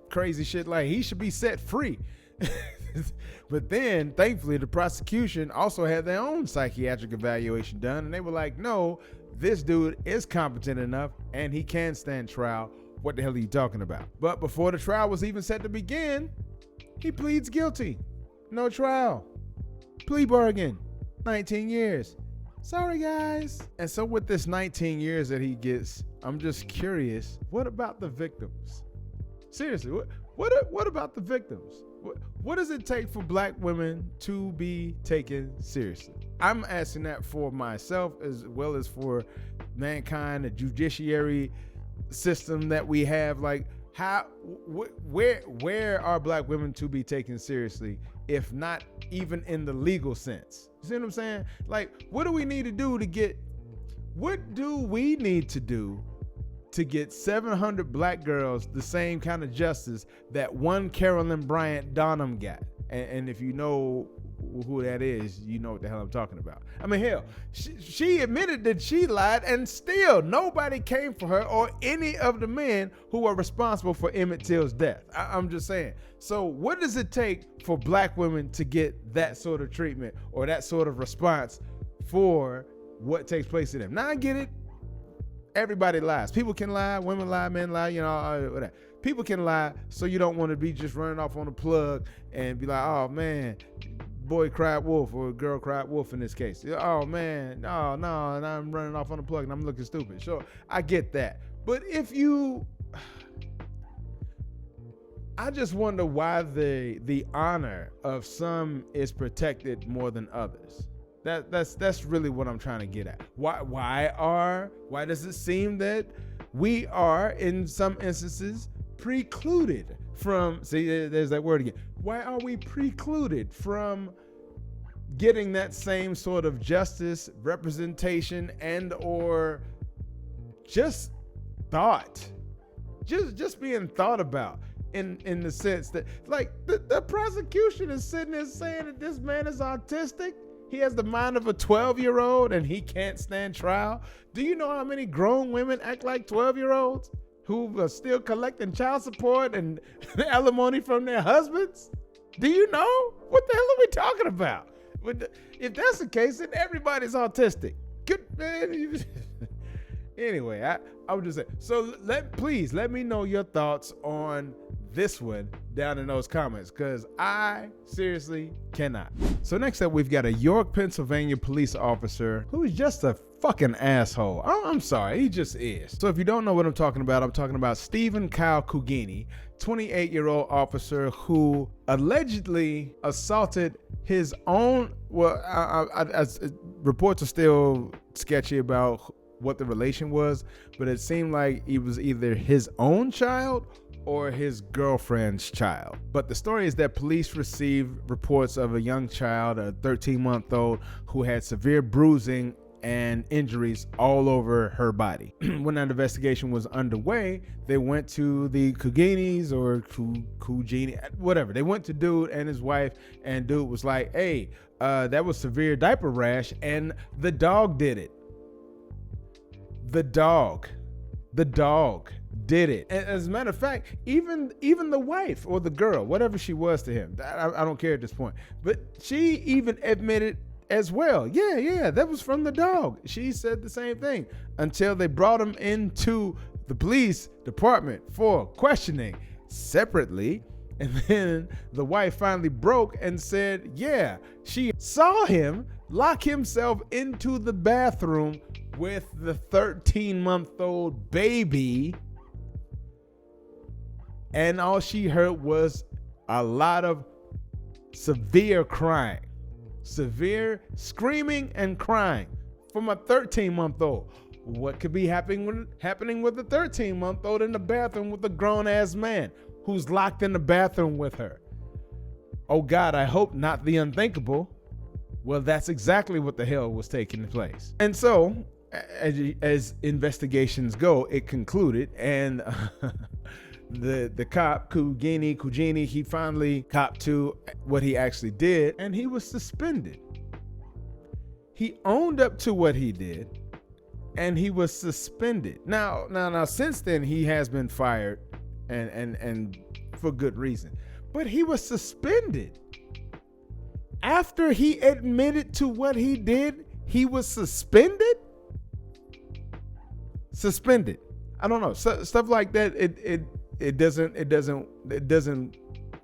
crazy shit like he should be set free. But then, thankfully, the prosecution also had their own psychiatric evaluation done, and they were like, no, this dude is competent enough, and he can stand trial. What the hell are you talking about? But before the trial was even set to begin, he pleads guilty. No trial. Plea bargain. 19 years. Sorry, guys. And so with this 19 years that he gets, I'm just curious, what about the victims? Seriously, what about the victims? What does it take for black women to be taken seriously? I'm asking that for myself as well as for mankind, the judiciary system that we have. Like, where are black women to be taken seriously, if not even in the legal sense? You see what I'm saying? Like, what do we need to do to get 700 black girls the same kind of justice that one Carolyn Bryant Donham got? And if you know who that is, you know what the hell I'm talking about. I mean, hell, she admitted that she lied, and still nobody came for her or any of the men who are responsible for Emmett Till's death. I'm just saying. So what does it take for black women to get that sort of treatment or that sort of response for what takes place to them? Now I get it. Everybody lies. People can lie. Women lie. Men lie. You know, whatever. People can lie, so you don't want to be just running off on a plug and be like, oh man, boy cried wolf, or girl cried wolf in this case. Oh man, no, and I'm running off on a plug and I'm looking stupid. Sure, I get that. But I just wonder why the honor of some is protected more than others. That's really what I'm trying to get at. Why does it seem that we are in some instances precluded from, see, there's that word again. Why are we precluded from getting that same sort of justice, representation, and or just thought, just being thought about in the sense that, like, the prosecution is sitting there saying that this man is autistic. He has the mind of a 12-year-old and he can't stand trial. Do you know how many grown women act like 12-year-olds who are still collecting child support and alimony from their husbands? Do you know? What the hell are we talking about? If that's the case, then everybody's autistic. Good man. Anyway, I would just say, so please let me know your thoughts on this one down in those comments, because I seriously cannot. So next up, we've got a York, Pennsylvania police officer who's just a fucking asshole. I'm sorry, he just is. So if you don't know what I'm talking about Stephen Kyle Cugini, 28-year-old officer who allegedly assaulted his own, reports are still sketchy about what the relation was, but it seemed like it was either his own child or his girlfriend's child. But the story is that police received reports of a young child, a 13-month-old, who had severe bruising and injuries all over her body. When that investigation was underway, they went to the Cuginis or Cugini, whatever. They went to dude and his wife, and dude was like, hey, that was severe diaper rash, and the dog did it. The dog did it. And as a matter of fact, even the wife or the girl, whatever she was to him, I don't care at this point, but she even admitted as well, yeah, that was from the dog. She said the same thing until they brought him into the police department for questioning separately. And then the wife finally broke and said, yeah, she saw him lock himself into the bathroom with the 13-month-old baby, and all she heard was a lot of severe crying, severe screaming and crying from a 13-month-old. What could be happening with a 13-month-old in the bathroom with a grown-ass man who's locked in the bathroom with her? Oh God, I hope not the unthinkable. Well, that's exactly what the hell was taking place. And so, as investigations go, it concluded, and the cop, Kugini, he finally copped to what he actually did, and he was suspended. He owned up to what he did, and he was suspended. Now, since then, he has been fired, and for good reason. But he was suspended. After he admitted to what he did, he was suspended? Suspended. I don't know. Stuff like that, it doesn't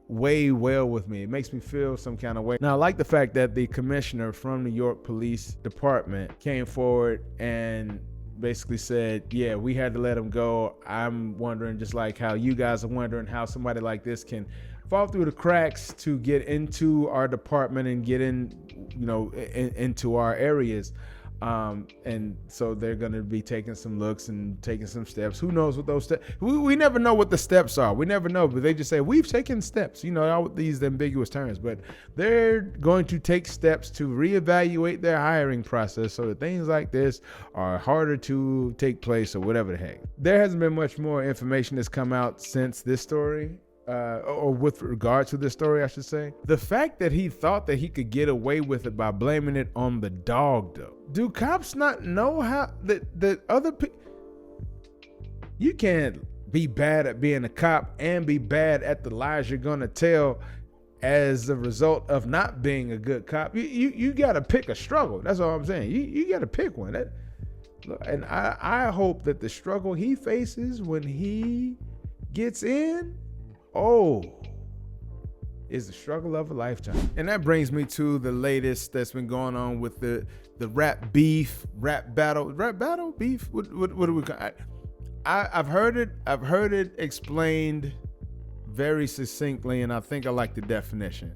weigh well with me. It makes me feel some kind of way. Now, I like the fact that the commissioner from New York Police Department came forward and basically said, yeah, we had to let him go. I'm wondering, just like how you guys are wondering, how somebody like this can fall through the cracks to get into our department and get into our areas. And so they're going to be taking some looks and taking some steps. Who knows what those steps, we never know what the steps are. We never know, but they just say, we've taken steps, all these ambiguous terms, but they're going to take steps to reevaluate their hiring process so that things like this are harder to take place or whatever the heck. There hasn't been much more information that's come out since this story. Or with regard to this story, I should say. The fact that he thought that he could get away with it by blaming it on the dog, though. Do cops not know how that other people... You can't be bad at being a cop and be bad at the lies you're gonna tell as a result of not being a good cop. You gotta pick a struggle. That's all I'm saying. You gotta pick one. And I hope that the struggle he faces when he gets in, is the struggle of a lifetime. And that brings me to the latest that's been going on with the rap battle beef. What do we call it? I've heard it explained very succinctly, and I think I like the definition.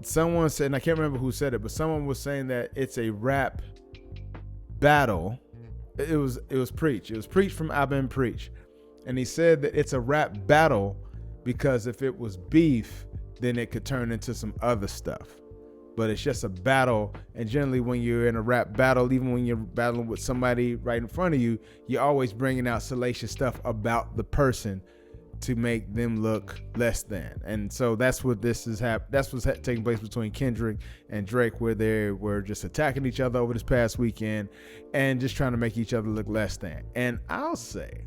Someone said, and I can't remember who said it, but someone was saying that it's a rap battle. It was Preach. It was Preach from I've Been Preach. And he said that it's a rap battle because if it was beef, then it could turn into some other stuff. But it's just a battle. And generally when you're in a rap battle, even when you're battling with somebody right in front of you, you're always bringing out salacious stuff about the person to make them look less than. And so that's what this is that's what's taking place between Kendrick and Drake, where they were just attacking each other over this past weekend and just trying to make each other look less than. And I'll say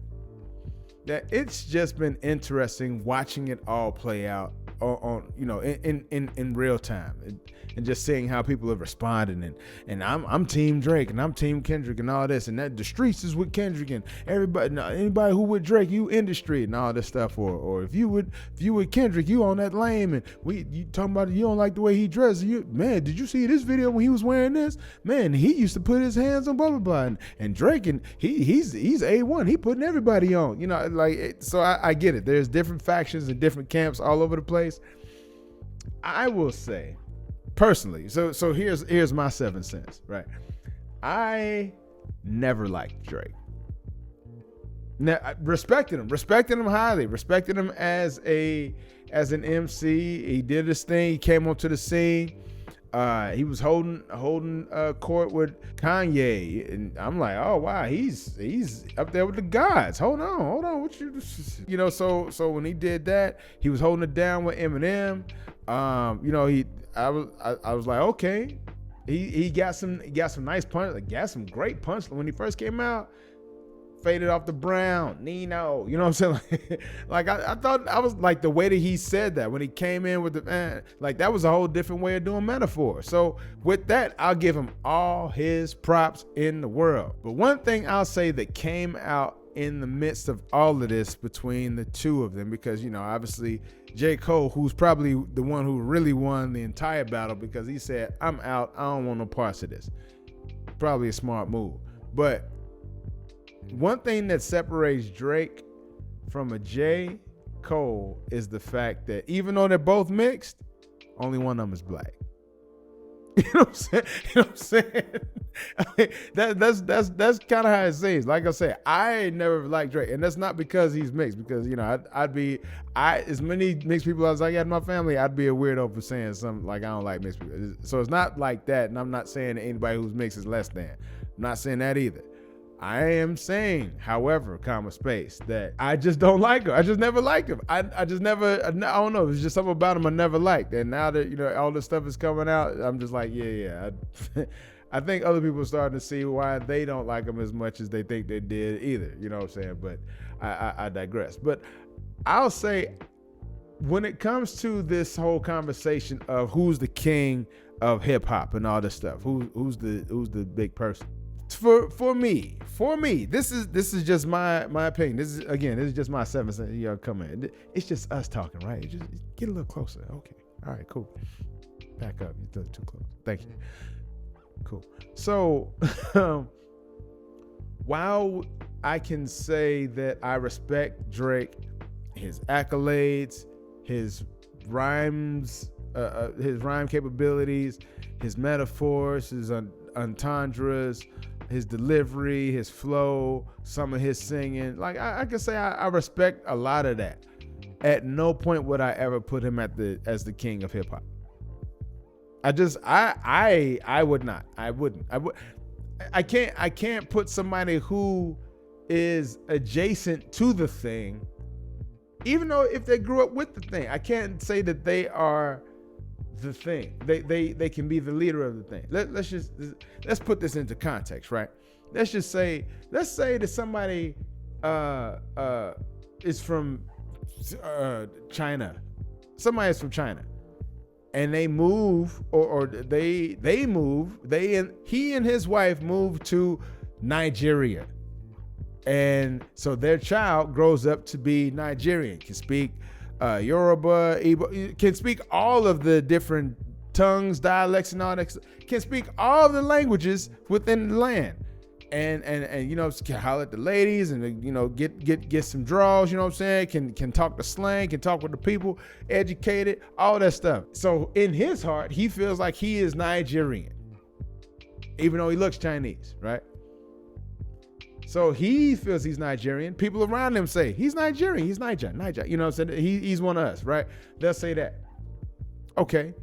that it's just been interesting watching it all play out on in real time, and just seeing how people are responding, and I'm team Drake and I'm team Kendrick and all this, and that the streets is with Kendrick and anybody who with Drake, you industry and all this stuff, or if you with Kendrick, you on that lame, and you talking about you don't like the way he dressed. Man, did you see this video when he was wearing this? Man, he used to put his hands on blah blah blah, and Drake, and he's A1, he putting everybody on, so I get it. There's different factions and different camps all over the place. I will say personally, so here's my 7 cents, right? I never liked Drake. Now, respected him highly, respected him as an MC. He did his thing. He came onto the scene. He was holding court with Kanye, and I'm like, oh wow, he's up there with the gods. Hold on, what you so when he did that, he was holding it down with Eminem. I was like, okay, he got some nice punch, got some great punch when he first came out. Faded off the brown, Nino, you know what I'm saying? Like I thought, I was like, the way that he said that when he came in with the man, like that was a whole different way of doing metaphor. So with that, I'll give him all his props in the world. But one thing I'll say that came out in the midst of all of this between the two of them, because obviously J. Cole, who's probably the one who really won the entire battle, because he said, I'm out, I don't want no parts of this. Probably a smart move. But one thing that separates Drake from a J. Cole is the fact that even though they're both mixed, only one of them is black. You know what I'm saying? I mean, that's kind of how it seems. Like I said, I never liked Drake, and that's not because he's mixed. Because I'd be as many mixed people as I got in my family, I'd be a weirdo for saying something like I don't like mixed people. So it's not like that, and I'm not saying that anybody who's mixed is less than. I'm not saying that either. I am saying, however, comma space, that I just don't like him. I just never liked him. I don't know. It's just something about him I never liked. And now that, all this stuff is coming out, I'm just like, yeah. I think other people are starting to see why they don't like him as much as they think they did either. You know what I'm saying? But I digress. But I'll say, when it comes to this whole conversation of who's the king of hip hop and all this stuff, who's the big person? For me, this is just my opinion. This is just my 7 cents. Come in. It's just us talking, right? Just get a little closer. Okay. All right. Cool. Back up. You're too close. Thank you. Cool. So, while I can say that I respect Drake, his accolades, his rhymes, his rhyme capabilities, his metaphors, his entendres, his delivery, his flow, some of his singing. Like I can say I respect a lot of that. At no point would I ever put him as the king of hip hop. I would not. I wouldn't. I can't put somebody who is adjacent to the thing, even though if they grew up with the thing. I can't say that they are the thing. They can be the leader of the thing. Let's put this into context, right? Let's say that somebody is from China. Somebody is from China, and they move, he and his wife move to Nigeria, and so their child grows up to be Nigerian, can speak Yoruba, Igbo, can speak all of the different tongues, dialects, and all that. Can speak all of the languages within the land, and can holler at the ladies, and get some draws. You know what I'm saying? Can talk the slang, can talk with the people, educated, all that stuff. So in his heart, he feels like he is Nigerian, even though he looks Chinese, right? So he feels he's Nigerian. People around him say, he's Nigerian, he's Niger. You know what I'm saying? He's one of us, right? They'll say that. Okay.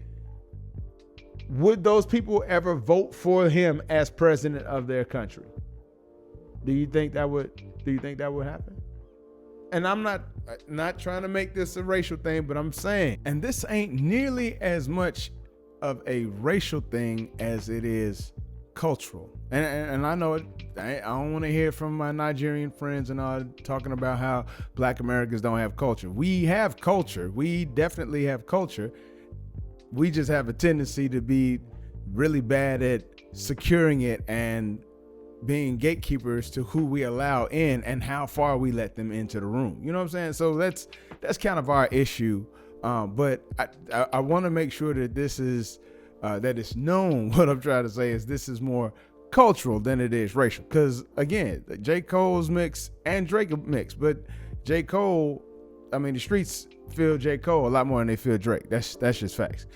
Would those people ever vote for him as president of their country? Do you think that would happen? And I'm not trying to make this a racial thing, but I'm saying, and this ain't nearly as much of a racial thing as it is cultural. And I know it, I don't want to hear from my Nigerian friends and all talking about how Black Americans don't have culture. We have culture. We definitely have culture. We just have a tendency to be really bad at securing it and being gatekeepers to who we allow in and how far we let them into the room. You know what I'm saying? So that's kind of our issue. But I want to make sure that this is that it's known. What I'm trying to say is this is more cultural than it is racial. Because again, J. Cole's mix and Drake mix, but J. Cole, the streets feel J. Cole a lot more than they feel Drake. That's just facts.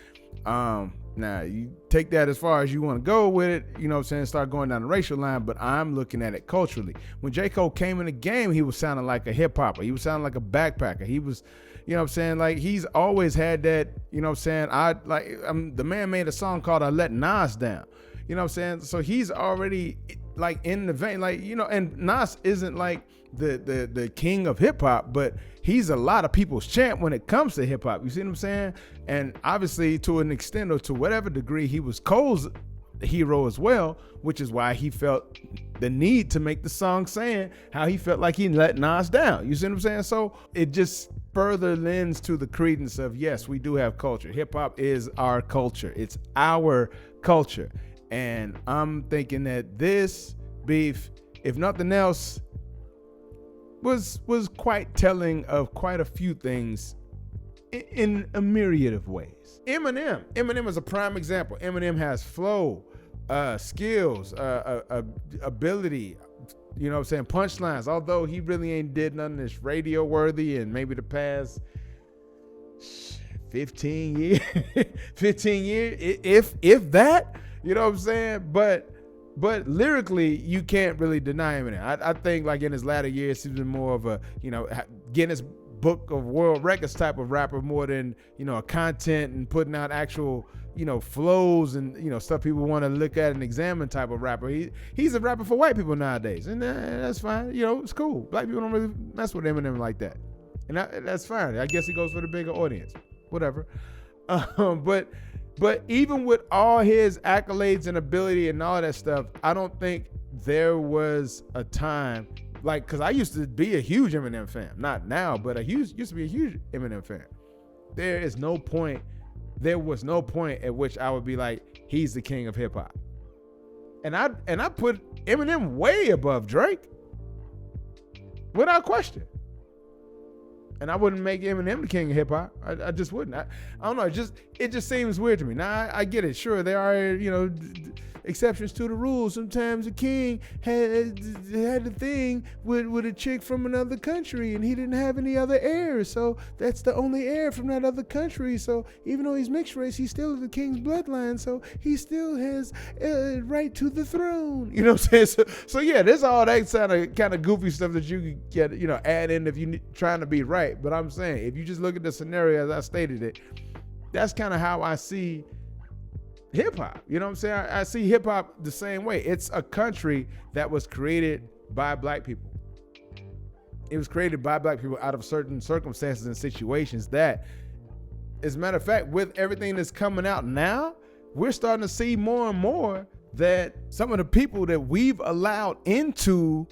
Now you take that as far as you want to go with it, you know what I'm saying, start going down the racial line, but I'm looking at it culturally. When J. Cole came in the game, he was sounding like a hip hopper. He was sounding like a backpacker. He was, you know what I'm saying, like he's always had that, you know what I'm saying, the man made a song called I Let Nas Down. You know what I'm saying? So he's already like in the vein, like, and Nas isn't like the king of hip hop, but he's a lot of people's champ when it comes to hip hop. You see what I'm saying? And obviously to an extent or to whatever degree, he was Cole's hero as well, which is why he felt the need to make the song saying how he felt like he let Nas down. You see what I'm saying? So it just further lends to the credence of, yes, we do have culture. Hip hop is our culture. It's our culture. And I'm thinking that this beef, if nothing else, was quite telling of quite a few things in a myriad of ways. Eminem is a prime example. Eminem has flow, skills, ability, you know what I'm saying, punchlines, although he really ain't did nothing that's radio worthy in maybe the past 15 years, if that. You know what I'm saying? But lyrically, you can't really deny him. I think like in his latter years, he's been more of a, getting his book of world records type of rapper more than, a content and putting out actual, flows and, stuff people want to look at and examine type of rapper. He's a rapper for white people nowadays. And that's fine. It's cool. Black people don't really mess with Eminem like that. And that's fine. I guess he goes for the bigger audience. Whatever. But even with all his accolades and ability and all that stuff, I don't think there was a time, because I used to be a huge Eminem fan. Not now, but I used to be a huge Eminem fan. There was no point at which I would be like, he's the king of hip hop. And I put Eminem way above Drake. Without question. And I wouldn't make Eminem the king of hip hop. I just wouldn't. I don't know. It just seems weird to me. Now I get it. Sure, there are exceptions to the rules. Sometimes a king had a thing with a chick from another country, and he didn't have any other heirs. So that's the only heir from that other country. So even though he's mixed race, he's still the king's bloodline. So he still has right to the throne. You know what I'm saying? So yeah, there's all that kind of goofy stuff that you could get, add in if you're trying to be right. But I'm saying, if you just look at the scenario as I stated it, that's kind of how I see hip hop. You know what I'm saying? I see hip hop the same way. It's a country that was created by black people. It was created by black people out of certain circumstances and situations that, as a matter of fact, with everything that's coming out now, we're starting to see more and more that some of the people that we've allowed into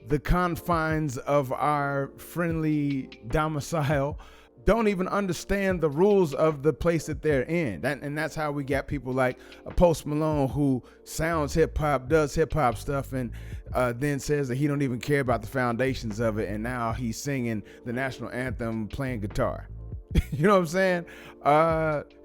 the confines of our friendly domicile don't even understand the rules of the place that they're in. And that's how we got people like a Post Malone, who sounds hip hop, does hip hop stuff, and then says that he don't even care about the foundations of it. And now he's singing the national anthem, playing guitar. You know what I'm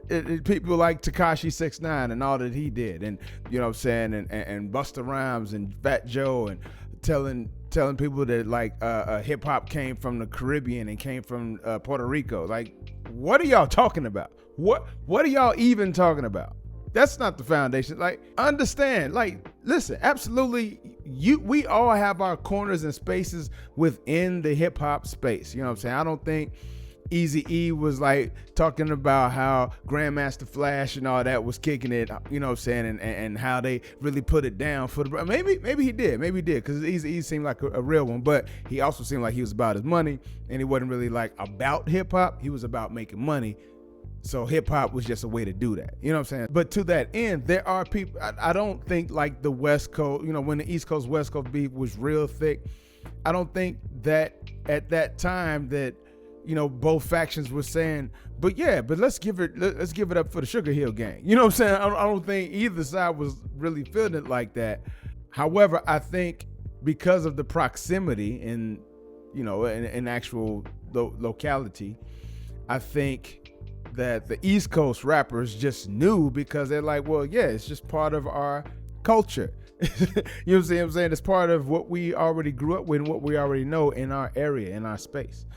saying? People like Tekashi 6ix9ine and all that he did, and you know what I'm saying, and Busta Rhymes and Fat Joe, and telling people that hip hop came from the Caribbean and came from Puerto Rico. Like, what are y'all talking about? What are y'all even talking about? That's not the foundation. Like, understand. Like, listen, absolutely. We all have our corners and spaces within the hip hop space. You know what I'm saying? I don't think Eazy-E was like talking about how Grandmaster Flash and all that was kicking it, you know what I'm saying, and how they really put it down for the, maybe he did, because Eazy-E seemed like a real one, but he also seemed like he was about his money, and he wasn't really like about hip hop. He was about making money. So hip hop was just a way to do that. You know what I'm saying? But to that end, there are people, I don't think like the West Coast, when the East Coast, West Coast beef was real thick, I don't think that at that time that, both factions were saying, but let's give it up for the Sugar Hill Gang. You know what I'm saying? I don't think either side was really feeling it like that. However, I think because of the proximity in actual locality, I think that the East Coast rappers just knew, because they're like, well, yeah, it's just part of our culture. You know what I'm saying? It's part of what we already grew up with and what we already know in our area, in our space.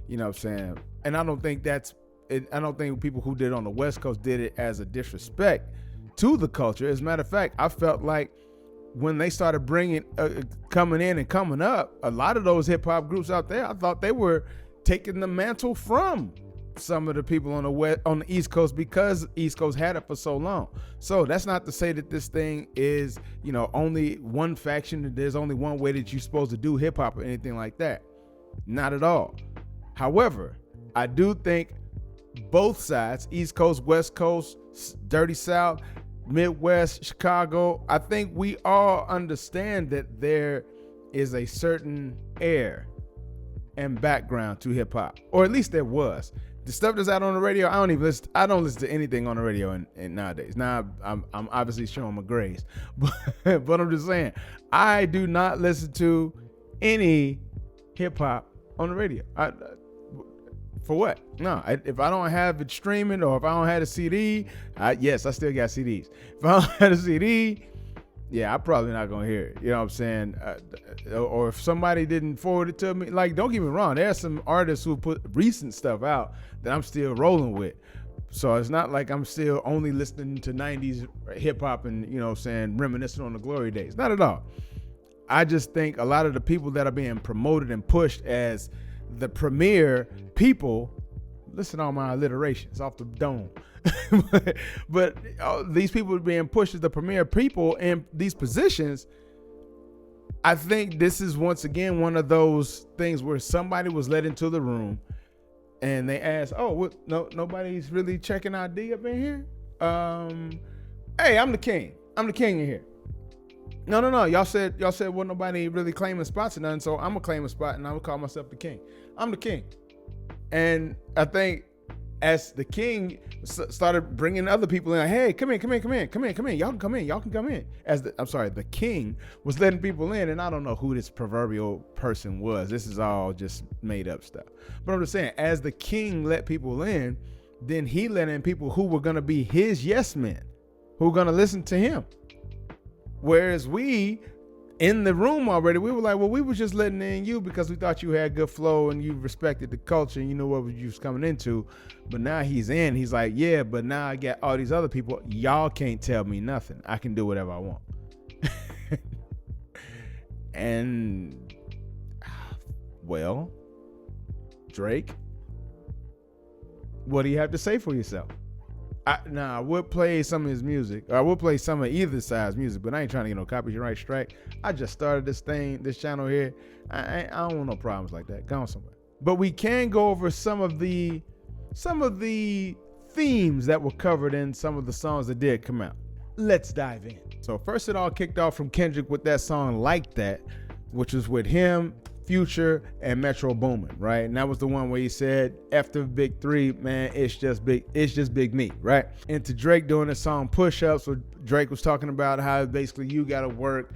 You know what I'm saying? And I don't think people who did it on the West Coast did it as a disrespect to the culture. As a matter of fact, I felt like when they started bringing, coming in and coming up, a lot of those hip hop groups out there, I thought they were taking the mantle from some of the people on the East Coast, because East Coast had it for so long. So that's not to say that this thing is, only one faction, that there's only one way that you're supposed to do hip hop or anything like that. Not at all. However, I do think both sides, East Coast, West Coast, Dirty South, Midwest, Chicago, I think we all understand that there is a certain air and background to hip hop, or at least there was. The stuff that's out on the radio, I don't listen to anything on the radio in nowadays. Now I'm obviously showing my grace, but I'm just saying, I do not listen to any hip hop on the radio. For what? No, if I don't have it streaming, or if I don't have a CD, yes, I still got CDs. If I don't have a CD, yeah, I'm probably not gonna hear it. You know what I'm saying? Or if somebody didn't forward it to me, like, don't get me wrong, there are some artists who put recent stuff out that I'm still rolling with. So it's not like I'm still only listening to 90s hip hop and, reminiscing on the glory days. Not at all. I just think a lot of the people that are being promoted and pushed as the premier people. Listen to all my alliterations off the dome. but these people are being pushed as the premier people in these positions. I think this is once again one of those things where somebody was let into the room and they asked, "Oh, what? No, nobody's really checking ID up in here. Hey, I'm the king. I'm the king in here. No. Y'all said well, nobody really claiming spots or nothing. So I'm gonna claim a spot and I'm gonna call myself the king. I'm the king." And I think as the king started bringing other people in, like, hey, come in. Y'all can come in. The king was letting people in, and I don't know who this proverbial person was. This is all just made up stuff. But I'm just saying, as the king let people in, then he let in people who were going to be his yes men, who were going to listen to him. Whereas we, in the room already, we were like, well, we were just letting in you because we thought you had good flow and you respected the culture and you know what you was coming into. But now he's in. He's like, yeah, but now I got all these other people. Y'all can't tell me nothing. I can do whatever I want. And, well, Drake, what do you have to say for yourself? I would play some of his music. Or I would play some of either side's music, but I ain't trying to get no copyright strike. I just started this channel here. I don't want no problems like that. Go on somewhere. But we can go over some of the themes that were covered in some of the songs that did come out. Let's dive in. So first it all kicked off from Kendrick with that song Like That, which was with him, Future, and Metro Boomin, right? And that was the one where he said, after Big Three, man, it's just Big Me, right? And to Drake doing the song Push Ups, where Drake was talking about how basically you gotta work,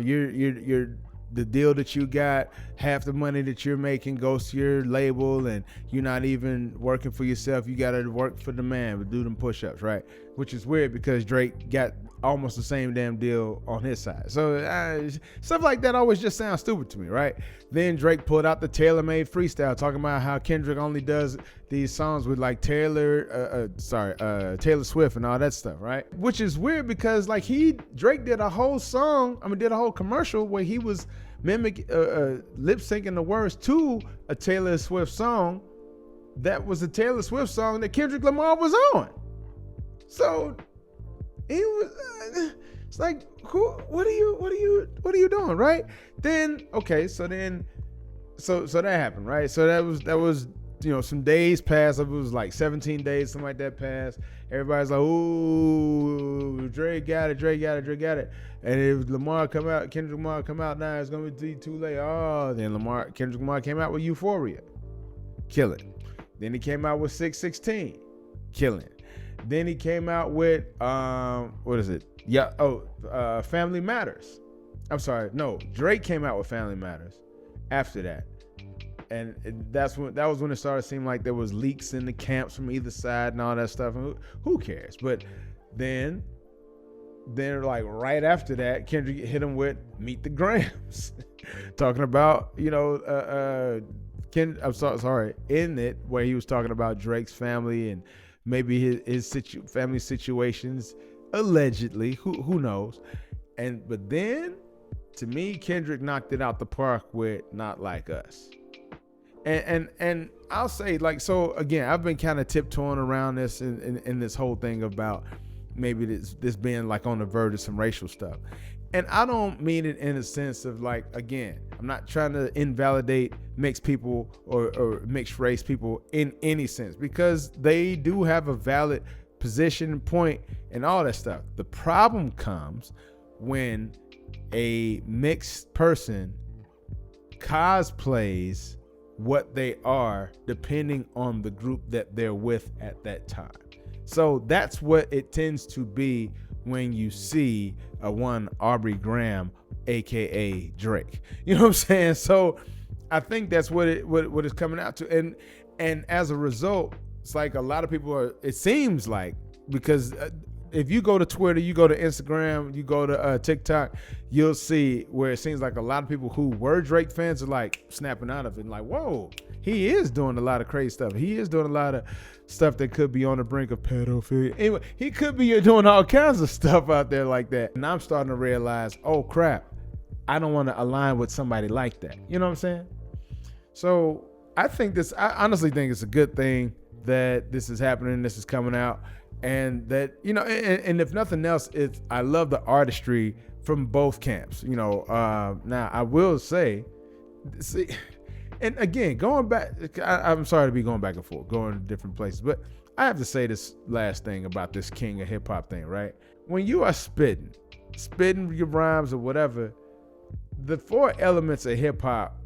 you're the deal that you got, half the money that you're making goes to your label, and you're not even working for yourself. You gotta work for the man, but do them push-ups, right? Which is weird because Drake got almost the same damn deal on his side. So stuff like that always just sounds stupid to me, right? Then Drake pulled out the tailor-made freestyle, talking about how Kendrick only does these songs with like Taylor Swift and all that stuff, right? Which is weird because like Drake did a whole commercial where he was lip syncing the words to a Taylor Swift song that was a Taylor Swift song that Kendrick Lamar was on. So he was it's like, what are you doing, right? Then okay, so that happened, right? So that was some days passed. It was like 17 days, something like that passed. Everybody's like, ooh, Drake got it. And if Kendrick Lamar come out now, it's gonna be too late. Oh, then Kendrick Lamar came out with Euphoria, killing. Then he came out with 616, killing. Then he came out with Family Matters. I'm sorry, no, Drake came out with Family Matters after that. And that was when it started to seem like there was leaks in the camps from either side and all that stuff. And who cares? But then like right after that, Kendrick hit him with Meet the Grams, talking about in it where he was talking about Drake's family and maybe his family situations, allegedly. Who knows? But then, to me, Kendrick knocked it out the park with Not Like Us. And I'll say, like, so again, I've been kind of tiptoeing around this in this whole thing about maybe this being like on the verge of some racial stuff. And I don't mean it in a sense of like, again, I'm not trying to invalidate mixed people or mixed race people in any sense, because they do have a valid position, point, and all that stuff. The problem comes when a mixed person cosplays what they are depending on the group that they're with at that time. So that's what it tends to be when you see a one Aubrey Graham, aka Drake. You know what I'm saying? So I think that's what it's coming out to. And as a result, it's like a lot of people it seems like, because if you go to Twitter, you go to Instagram, you go to TikTok, you'll see where it seems like a lot of people who were Drake fans are like snapping out of it and like, whoa, he is doing a lot of crazy stuff. He is doing a lot of stuff that could be on the brink of pedophilia. Anyway, he could be doing all kinds of stuff out there like that. And I'm starting to realize, oh crap, I don't want to align with somebody like that. You know what I'm saying? So I honestly think it's a good thing that this is happening, this is coming out, and that, and if nothing else, I love the artistry from both camps. Now I will say, see, and again, going back, I'm sorry to be going back and forth, going to different places, but I have to say this last thing about this king of hip hop thing, right? When you are spitting your rhymes or whatever, the 4 elements of hip hop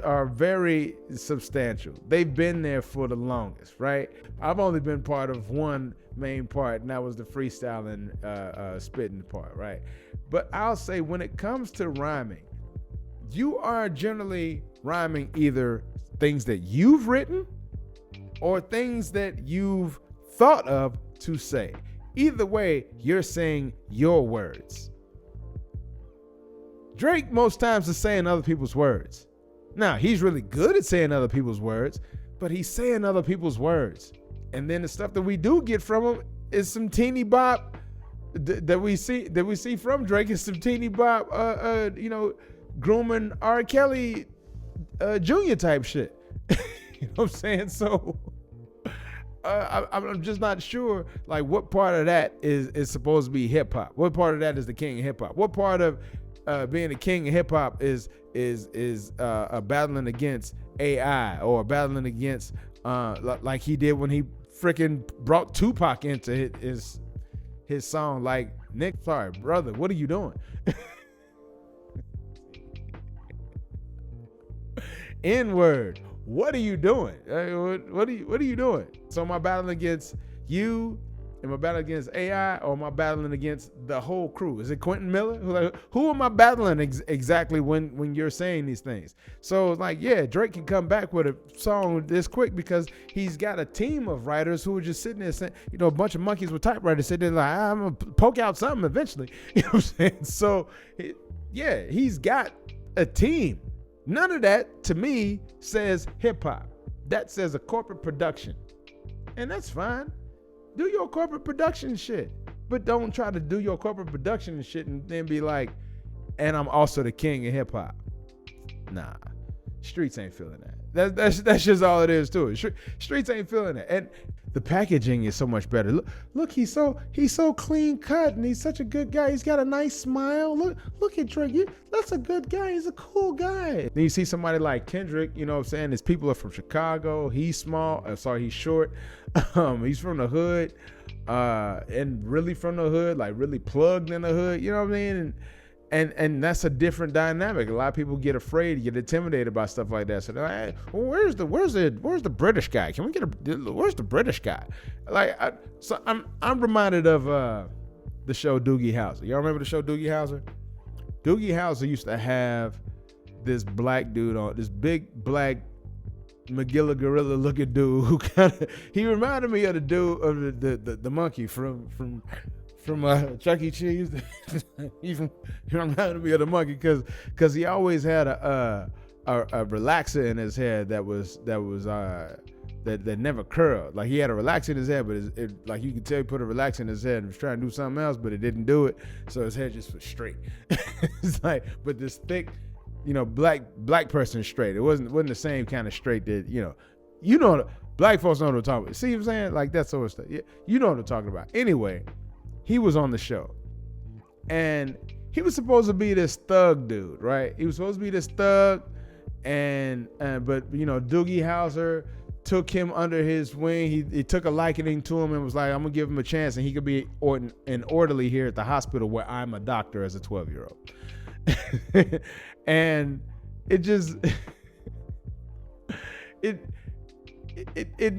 are very substantial. They've been there for the longest, right? I've only been part of one main part, and that was the freestyling, spitting part, right? But I'll say when it comes to rhyming, you are generally rhyming either things that you've written or things that you've thought of to say. Either way, you're saying your words. Drake most times is saying other people's words. Now, he's really good at saying other people's words, but he's saying other people's words. And then the stuff that we do get from him is some teeny bop that we see from Drake is some teeny bop, grooming R. Kelly Jr. type shit. You know what I'm saying? So I'm just not sure, like, what part of that is supposed to be hip hop. What part of that is the king of hip hop? What part of being the king of hip hop is battling against AI or battling against like he did when he freaking brought Tupac into his song? Like, Nick, sorry, brother, what are you doing? N-word. What are you doing? What are you doing? So am I battling against you? Am I battling against AI, or am I battling against the whole crew? Is it Quentin Miller? Who am I battling exactly when you're saying these things? So like, yeah, Drake can come back with a song this quick because he's got a team of writers who are just sitting there saying, a bunch of monkeys with typewriters sitting there like, I'm gonna poke out something eventually. You know what I'm saying? So yeah, he's got a team. None of that, to me, says hip-hop. That says a corporate production. And that's fine. Do your corporate production shit. But don't try to do your corporate production shit and then be like, and I'm also the king of hip-hop. Nah. Streets ain't feeling that. That's just all it is to it. Streets ain't feeling it. And the packaging is so much better. Look, he's so clean cut, and he's such a good guy. He's got a nice smile. Look at Drake. That's a good guy. He's a cool guy. Then you see somebody like Kendrick, you know what I'm saying? His people are from Chicago. He's small. He's short. He's from the hood, and really from the hood, like really plugged in the hood. You know what I mean? And that's a different dynamic. A lot of people get afraid, get intimidated by stuff like that. So they're like, hey, well, where's the British guy? Can we where's the British guy? Like, I'm reminded of the show Doogie Howser. Y'all remember the show Doogie Howser? Doogie Howser used to have this black dude on, this big black Magilla Gorilla looking dude who he reminded me of the dude of the monkey from Chuck E. Cheese. he reminded me of the monkey because he always had a relaxer in his head that never curled. Like, he had a relaxer in his head, but like you could tell he put a relaxer in his head and was trying to do something else, but it didn't do it. So his head just was straight. It's like, but this thick, black person straight. It wasn't the same kind of straight that black folks know what I'm talking about. See what I'm saying? Like, that sort of stuff. Yeah, you know what I'm talking about. Anyway. He was on the show, and he was supposed to be this thug dude, right? He was supposed to be this thug, but Doogie Howser took him under his wing. He took a liking to him and was like, I'm gonna give him a chance, and he could be an orderly here at the hospital where I'm a doctor as a 12-year-old. And it just it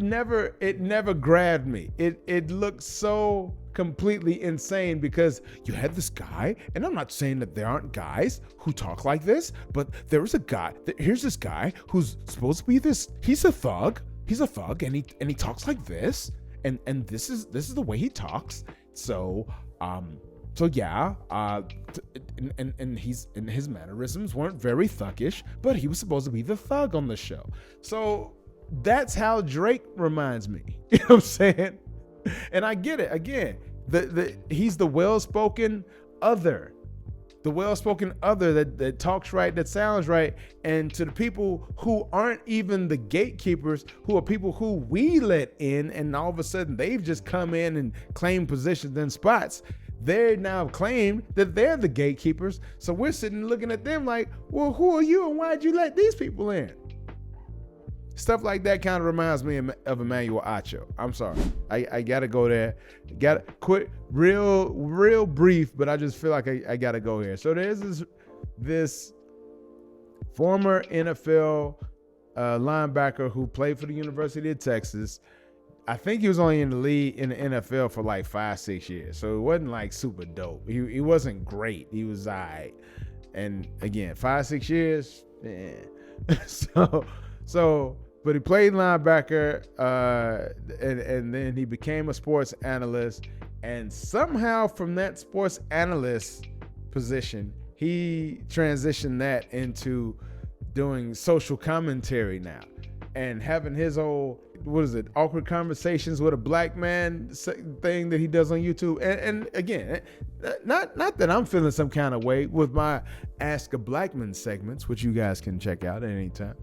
never grabbed me. It looked so completely insane because you had this guy, and I'm not saying that there aren't guys who talk like this, but here's this guy who's supposed to be this, he's a thug, and he talks like this, and this is the way he talks. So yeah, and his mannerisms weren't very thuggish, but he was supposed to be the thug on the show. So that's how Drake reminds me. You know what I'm saying? And I get it. Again, he's the well-spoken other. the well-spoken other that talks right, that sounds right, and to the people who aren't even the gatekeepers, who are people who we let in, and all of a sudden they've just come in and claimed positions and spots. They're now claimed that they're the gatekeepers. So we're sitting looking at them like, well, who are you and why'd you let these people in? Stuff like that kind of reminds me of Emmanuel Acho. I'm sorry. I got to go there. Got to quit real brief, but I just feel like I got to go here. So there's this former NFL linebacker who played for the University of Texas. I think he was only in the league in the NFL for like 5-6 years. So it wasn't like super dope. He wasn't great. He was all right. And again, 5-6 years, but he played linebacker, and then he became a sports analyst. And somehow from that sports analyst position, he transitioned that into doing social commentary now and having his old, awkward conversations with a black man thing that he does on YouTube. And again, not that I'm feeling some kind of way with my Ask a Black Man segments, which you guys can check out at any time.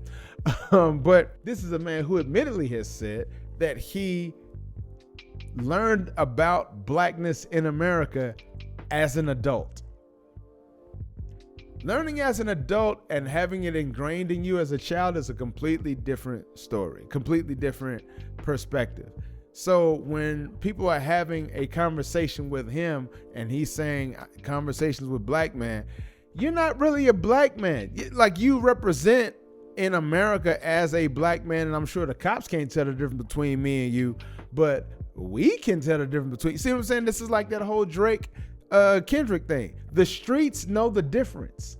But this is a man who admittedly has said that he learned about blackness in America as an adult. Learning as an adult and having it ingrained in you as a child is a completely different story, completely different perspective. So when people are having a conversation with him and he's saying conversations with black men, you're not really a black man. Like, you represent in America as a black man, and I'm sure the cops can't tell the difference between me and you, but we can tell the difference between. See what I'm saying? This is like that whole Drake Kendrick thing. The streets know the difference.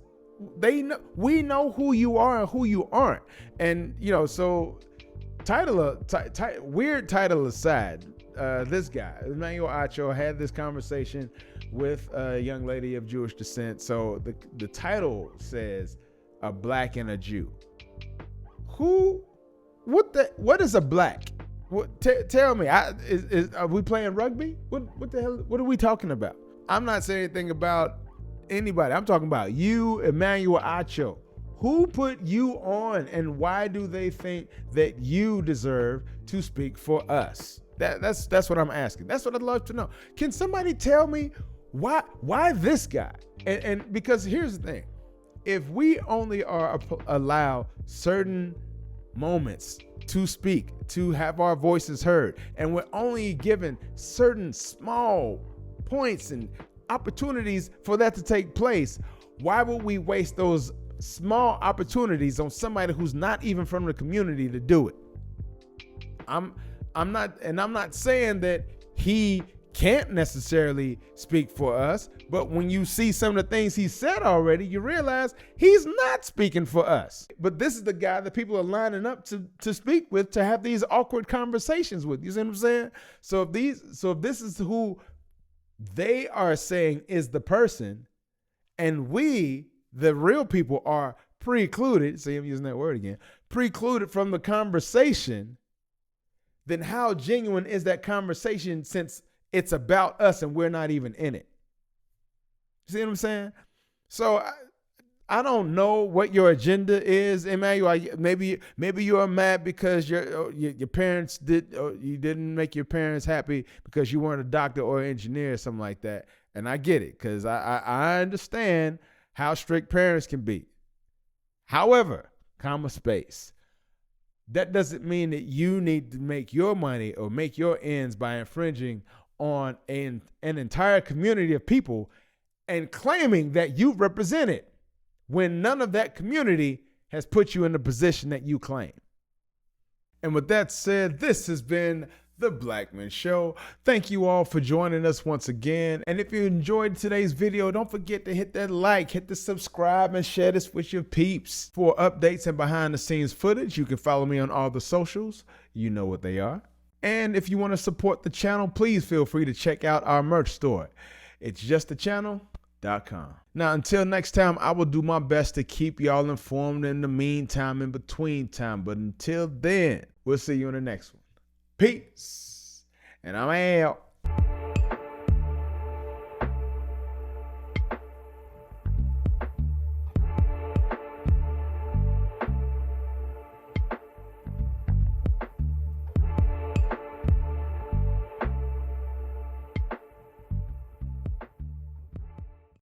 They know, we know who you are and who you aren't. And so weird title aside, this guy Emmanuel Acho had this conversation with a young lady of Jewish descent. So the title says a black and a Jew. What is a black? Tell me, are we playing rugby? What the hell? What are we talking about? I'm not saying anything about anybody. I'm talking about you, Emmanuel Acho. Who put you on, and why do they think that you deserve to speak for us? That's what I'm asking. That's what I'd love to know. Can somebody tell me why this guy? And because here's the thing. If we only are allow certain moments to speak, to have our voices heard, and we're only given certain small points and opportunities for that to take place, why would we waste those small opportunities on somebody who's not even from the community to do it? I'm not saying that he can't necessarily speak for us, but when you see some of the things he said already, you realize he's not speaking for us. But this is the guy that people are lining up to speak with, to have these awkward conversations with. You see what I'm saying? So if this is who they are saying is the person, and we, the real people, are precluded, see, I'm using that word again, precluded from the conversation, then how genuine is that conversation, since it's about us and we're not even in it? See what I'm saying? So I don't know what your agenda is, Emmanuel. Maybe you're mad because your parents you didn't make your parents happy because you weren't a doctor or an engineer or something like that. And I get it, because I understand how strict parents can be. However, that doesn't mean that you need to make your money or make your ends by infringing on an entire community of people and claiming that you represent it, when none of that community has put you in the position that you claim. And with that said, this has been The Black Man Show. Thank you all for joining us once again. And if you enjoyed today's video, don't forget to hit that like, hit the subscribe, and share this with your peeps. For updates and behind the scenes footage, you can follow me on all the socials. You know what they are. And if you want to support the channel, please feel free to check out our merch store. It's justthechannel.com. Now, until next time, I will do my best to keep y'all informed in the meantime, in between time. But until then, we'll see you in the next one. Peace. And I'm out.